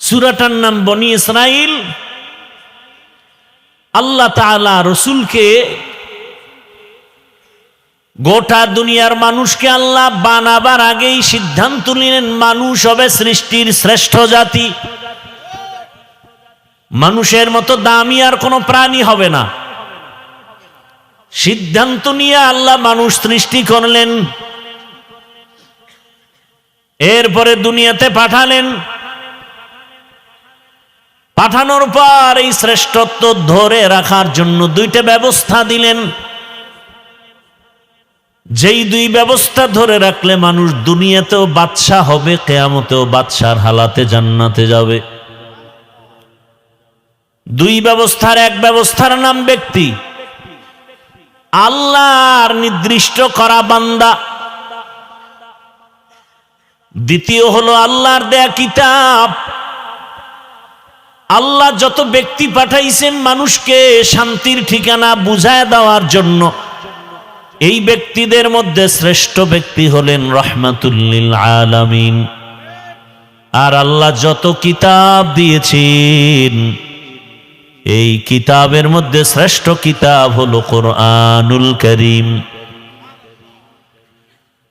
সূরাটার নাম বনি ইসরাইল। আল্লাহ তাআলা রসুলকে, গোটা দুনিয়ার মানুষকে আল্লাহ বানাবার আগেই সিদ্ধান্ত নিলেন মানুষ হবে সৃষ্টির শ্রেষ্ঠ জাতি, মানুষের মতো দামি আর কোনো প্রাণী হবে না। সিদ্ধান্ত নিয়ে আল্লাহ মানুষ সৃষ্টি করলেন, এরপরে দুনিয়াতে পাঠালেন। পাঠানোর পর এই শ্রেষ্ঠত্ব ধরে রাখার জন্য দুইটা ব্যবস্থা দিলেন, যেই দুই ব্যবস্থা ধরে রাখলে মানুষ দুনিয়াতেও বাদশা হবে, কিয়ামতেও বাদশার হালাতে জান্নাতে যাবে। দুই ব্যবস্থার এক ব্যবস্থার নাম ব্যক্তি, আল্লাহর নির্দিষ্ট করা বান্দা। দ্বিতীয় হলো আল্লাহর দেয়া কিতাব। আল্লাহ যত ব্যক্তি পাঠাইছেন মানুষকে শান্তির ঠিকানা বুঝায় দেওয়ার জন্য, এই ব্যক্তিদের মধ্যে শ্রেষ্ঠ ব্যক্তি হলেন রাহমাতুল লিল আলামিন। আর আল্লাহ যত কিতাব দিয়েছেন, এই কিতাবের মধ্যে শ্রেষ্ঠ কিতাব হলো কোরআনুল কারীম।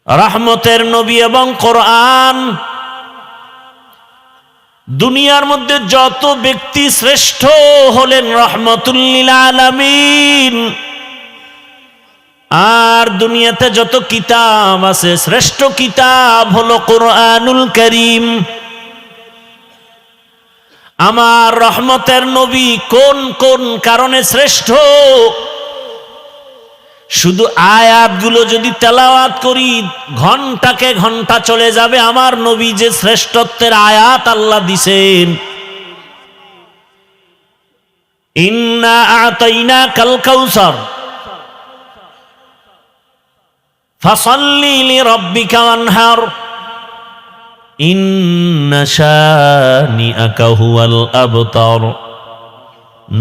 রহমতের নবী এবং কোরআন। দুনিয়ার মধ্যে যত ব্যক্তি শ্রেষ্ঠ হলেন রহমতুল লিল আলামিন। আর দুনিয়াতে যত কিতাব আছে, শ্রেষ্ঠ কিতাব হলো কোরআনুল কারীম। আমার রহমতের নবী কোন কোন কারণে শ্রেষ্ঠ, শুধু আয়াতগুলো যদি তেলাওয়াত করি ঘন্টাকে ঘন্টা চলে যাবে। আমার নবী যে শ্রেষ্ঠত্বের আয়াত আল্লাহ দিছেন, ইন্না আতাইনাকাল কাউসার ফাসাল্লি লিরাব্বিকা ওয়ানহার ইন্না শানিআকা হুয়াল আবতার।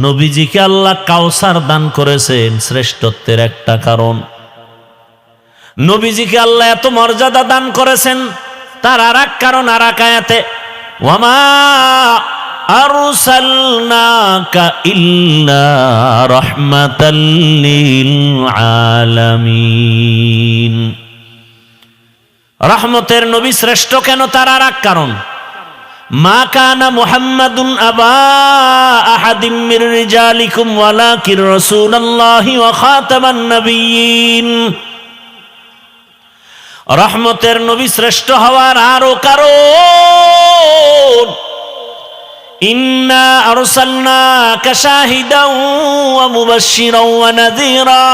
নবীজিকে আল্লাহ কাউসার দান করেছেন শ্রেষ্ঠত্বের একটা কারণ। নবীজিকে আল্লাহ এত মর্যাদা দান করেছেন তার আর এক কারণ, আর এক আয়াতে ওয়ামা আরসালনাকা ইল্লা রাহমাতাল লিল আলামিন। রহমতের নবী শ্রেষ্ঠ কেন তার আর এক কারণ, মা কানা মুহাম্মাদুন আবা আহাদিম মির রিজালিকুম ওয়ালাকিন রাসূলুল্লাহি ওয়া খাতামান নাবিয়্যিন। রহমতের নবী শ্রেষ্ঠ হওয়ার আরো কারণ, ইন্না আরসালনাকা শাহিদাও ওয়া মুবাশশিরাও ওয়া নাযীরা।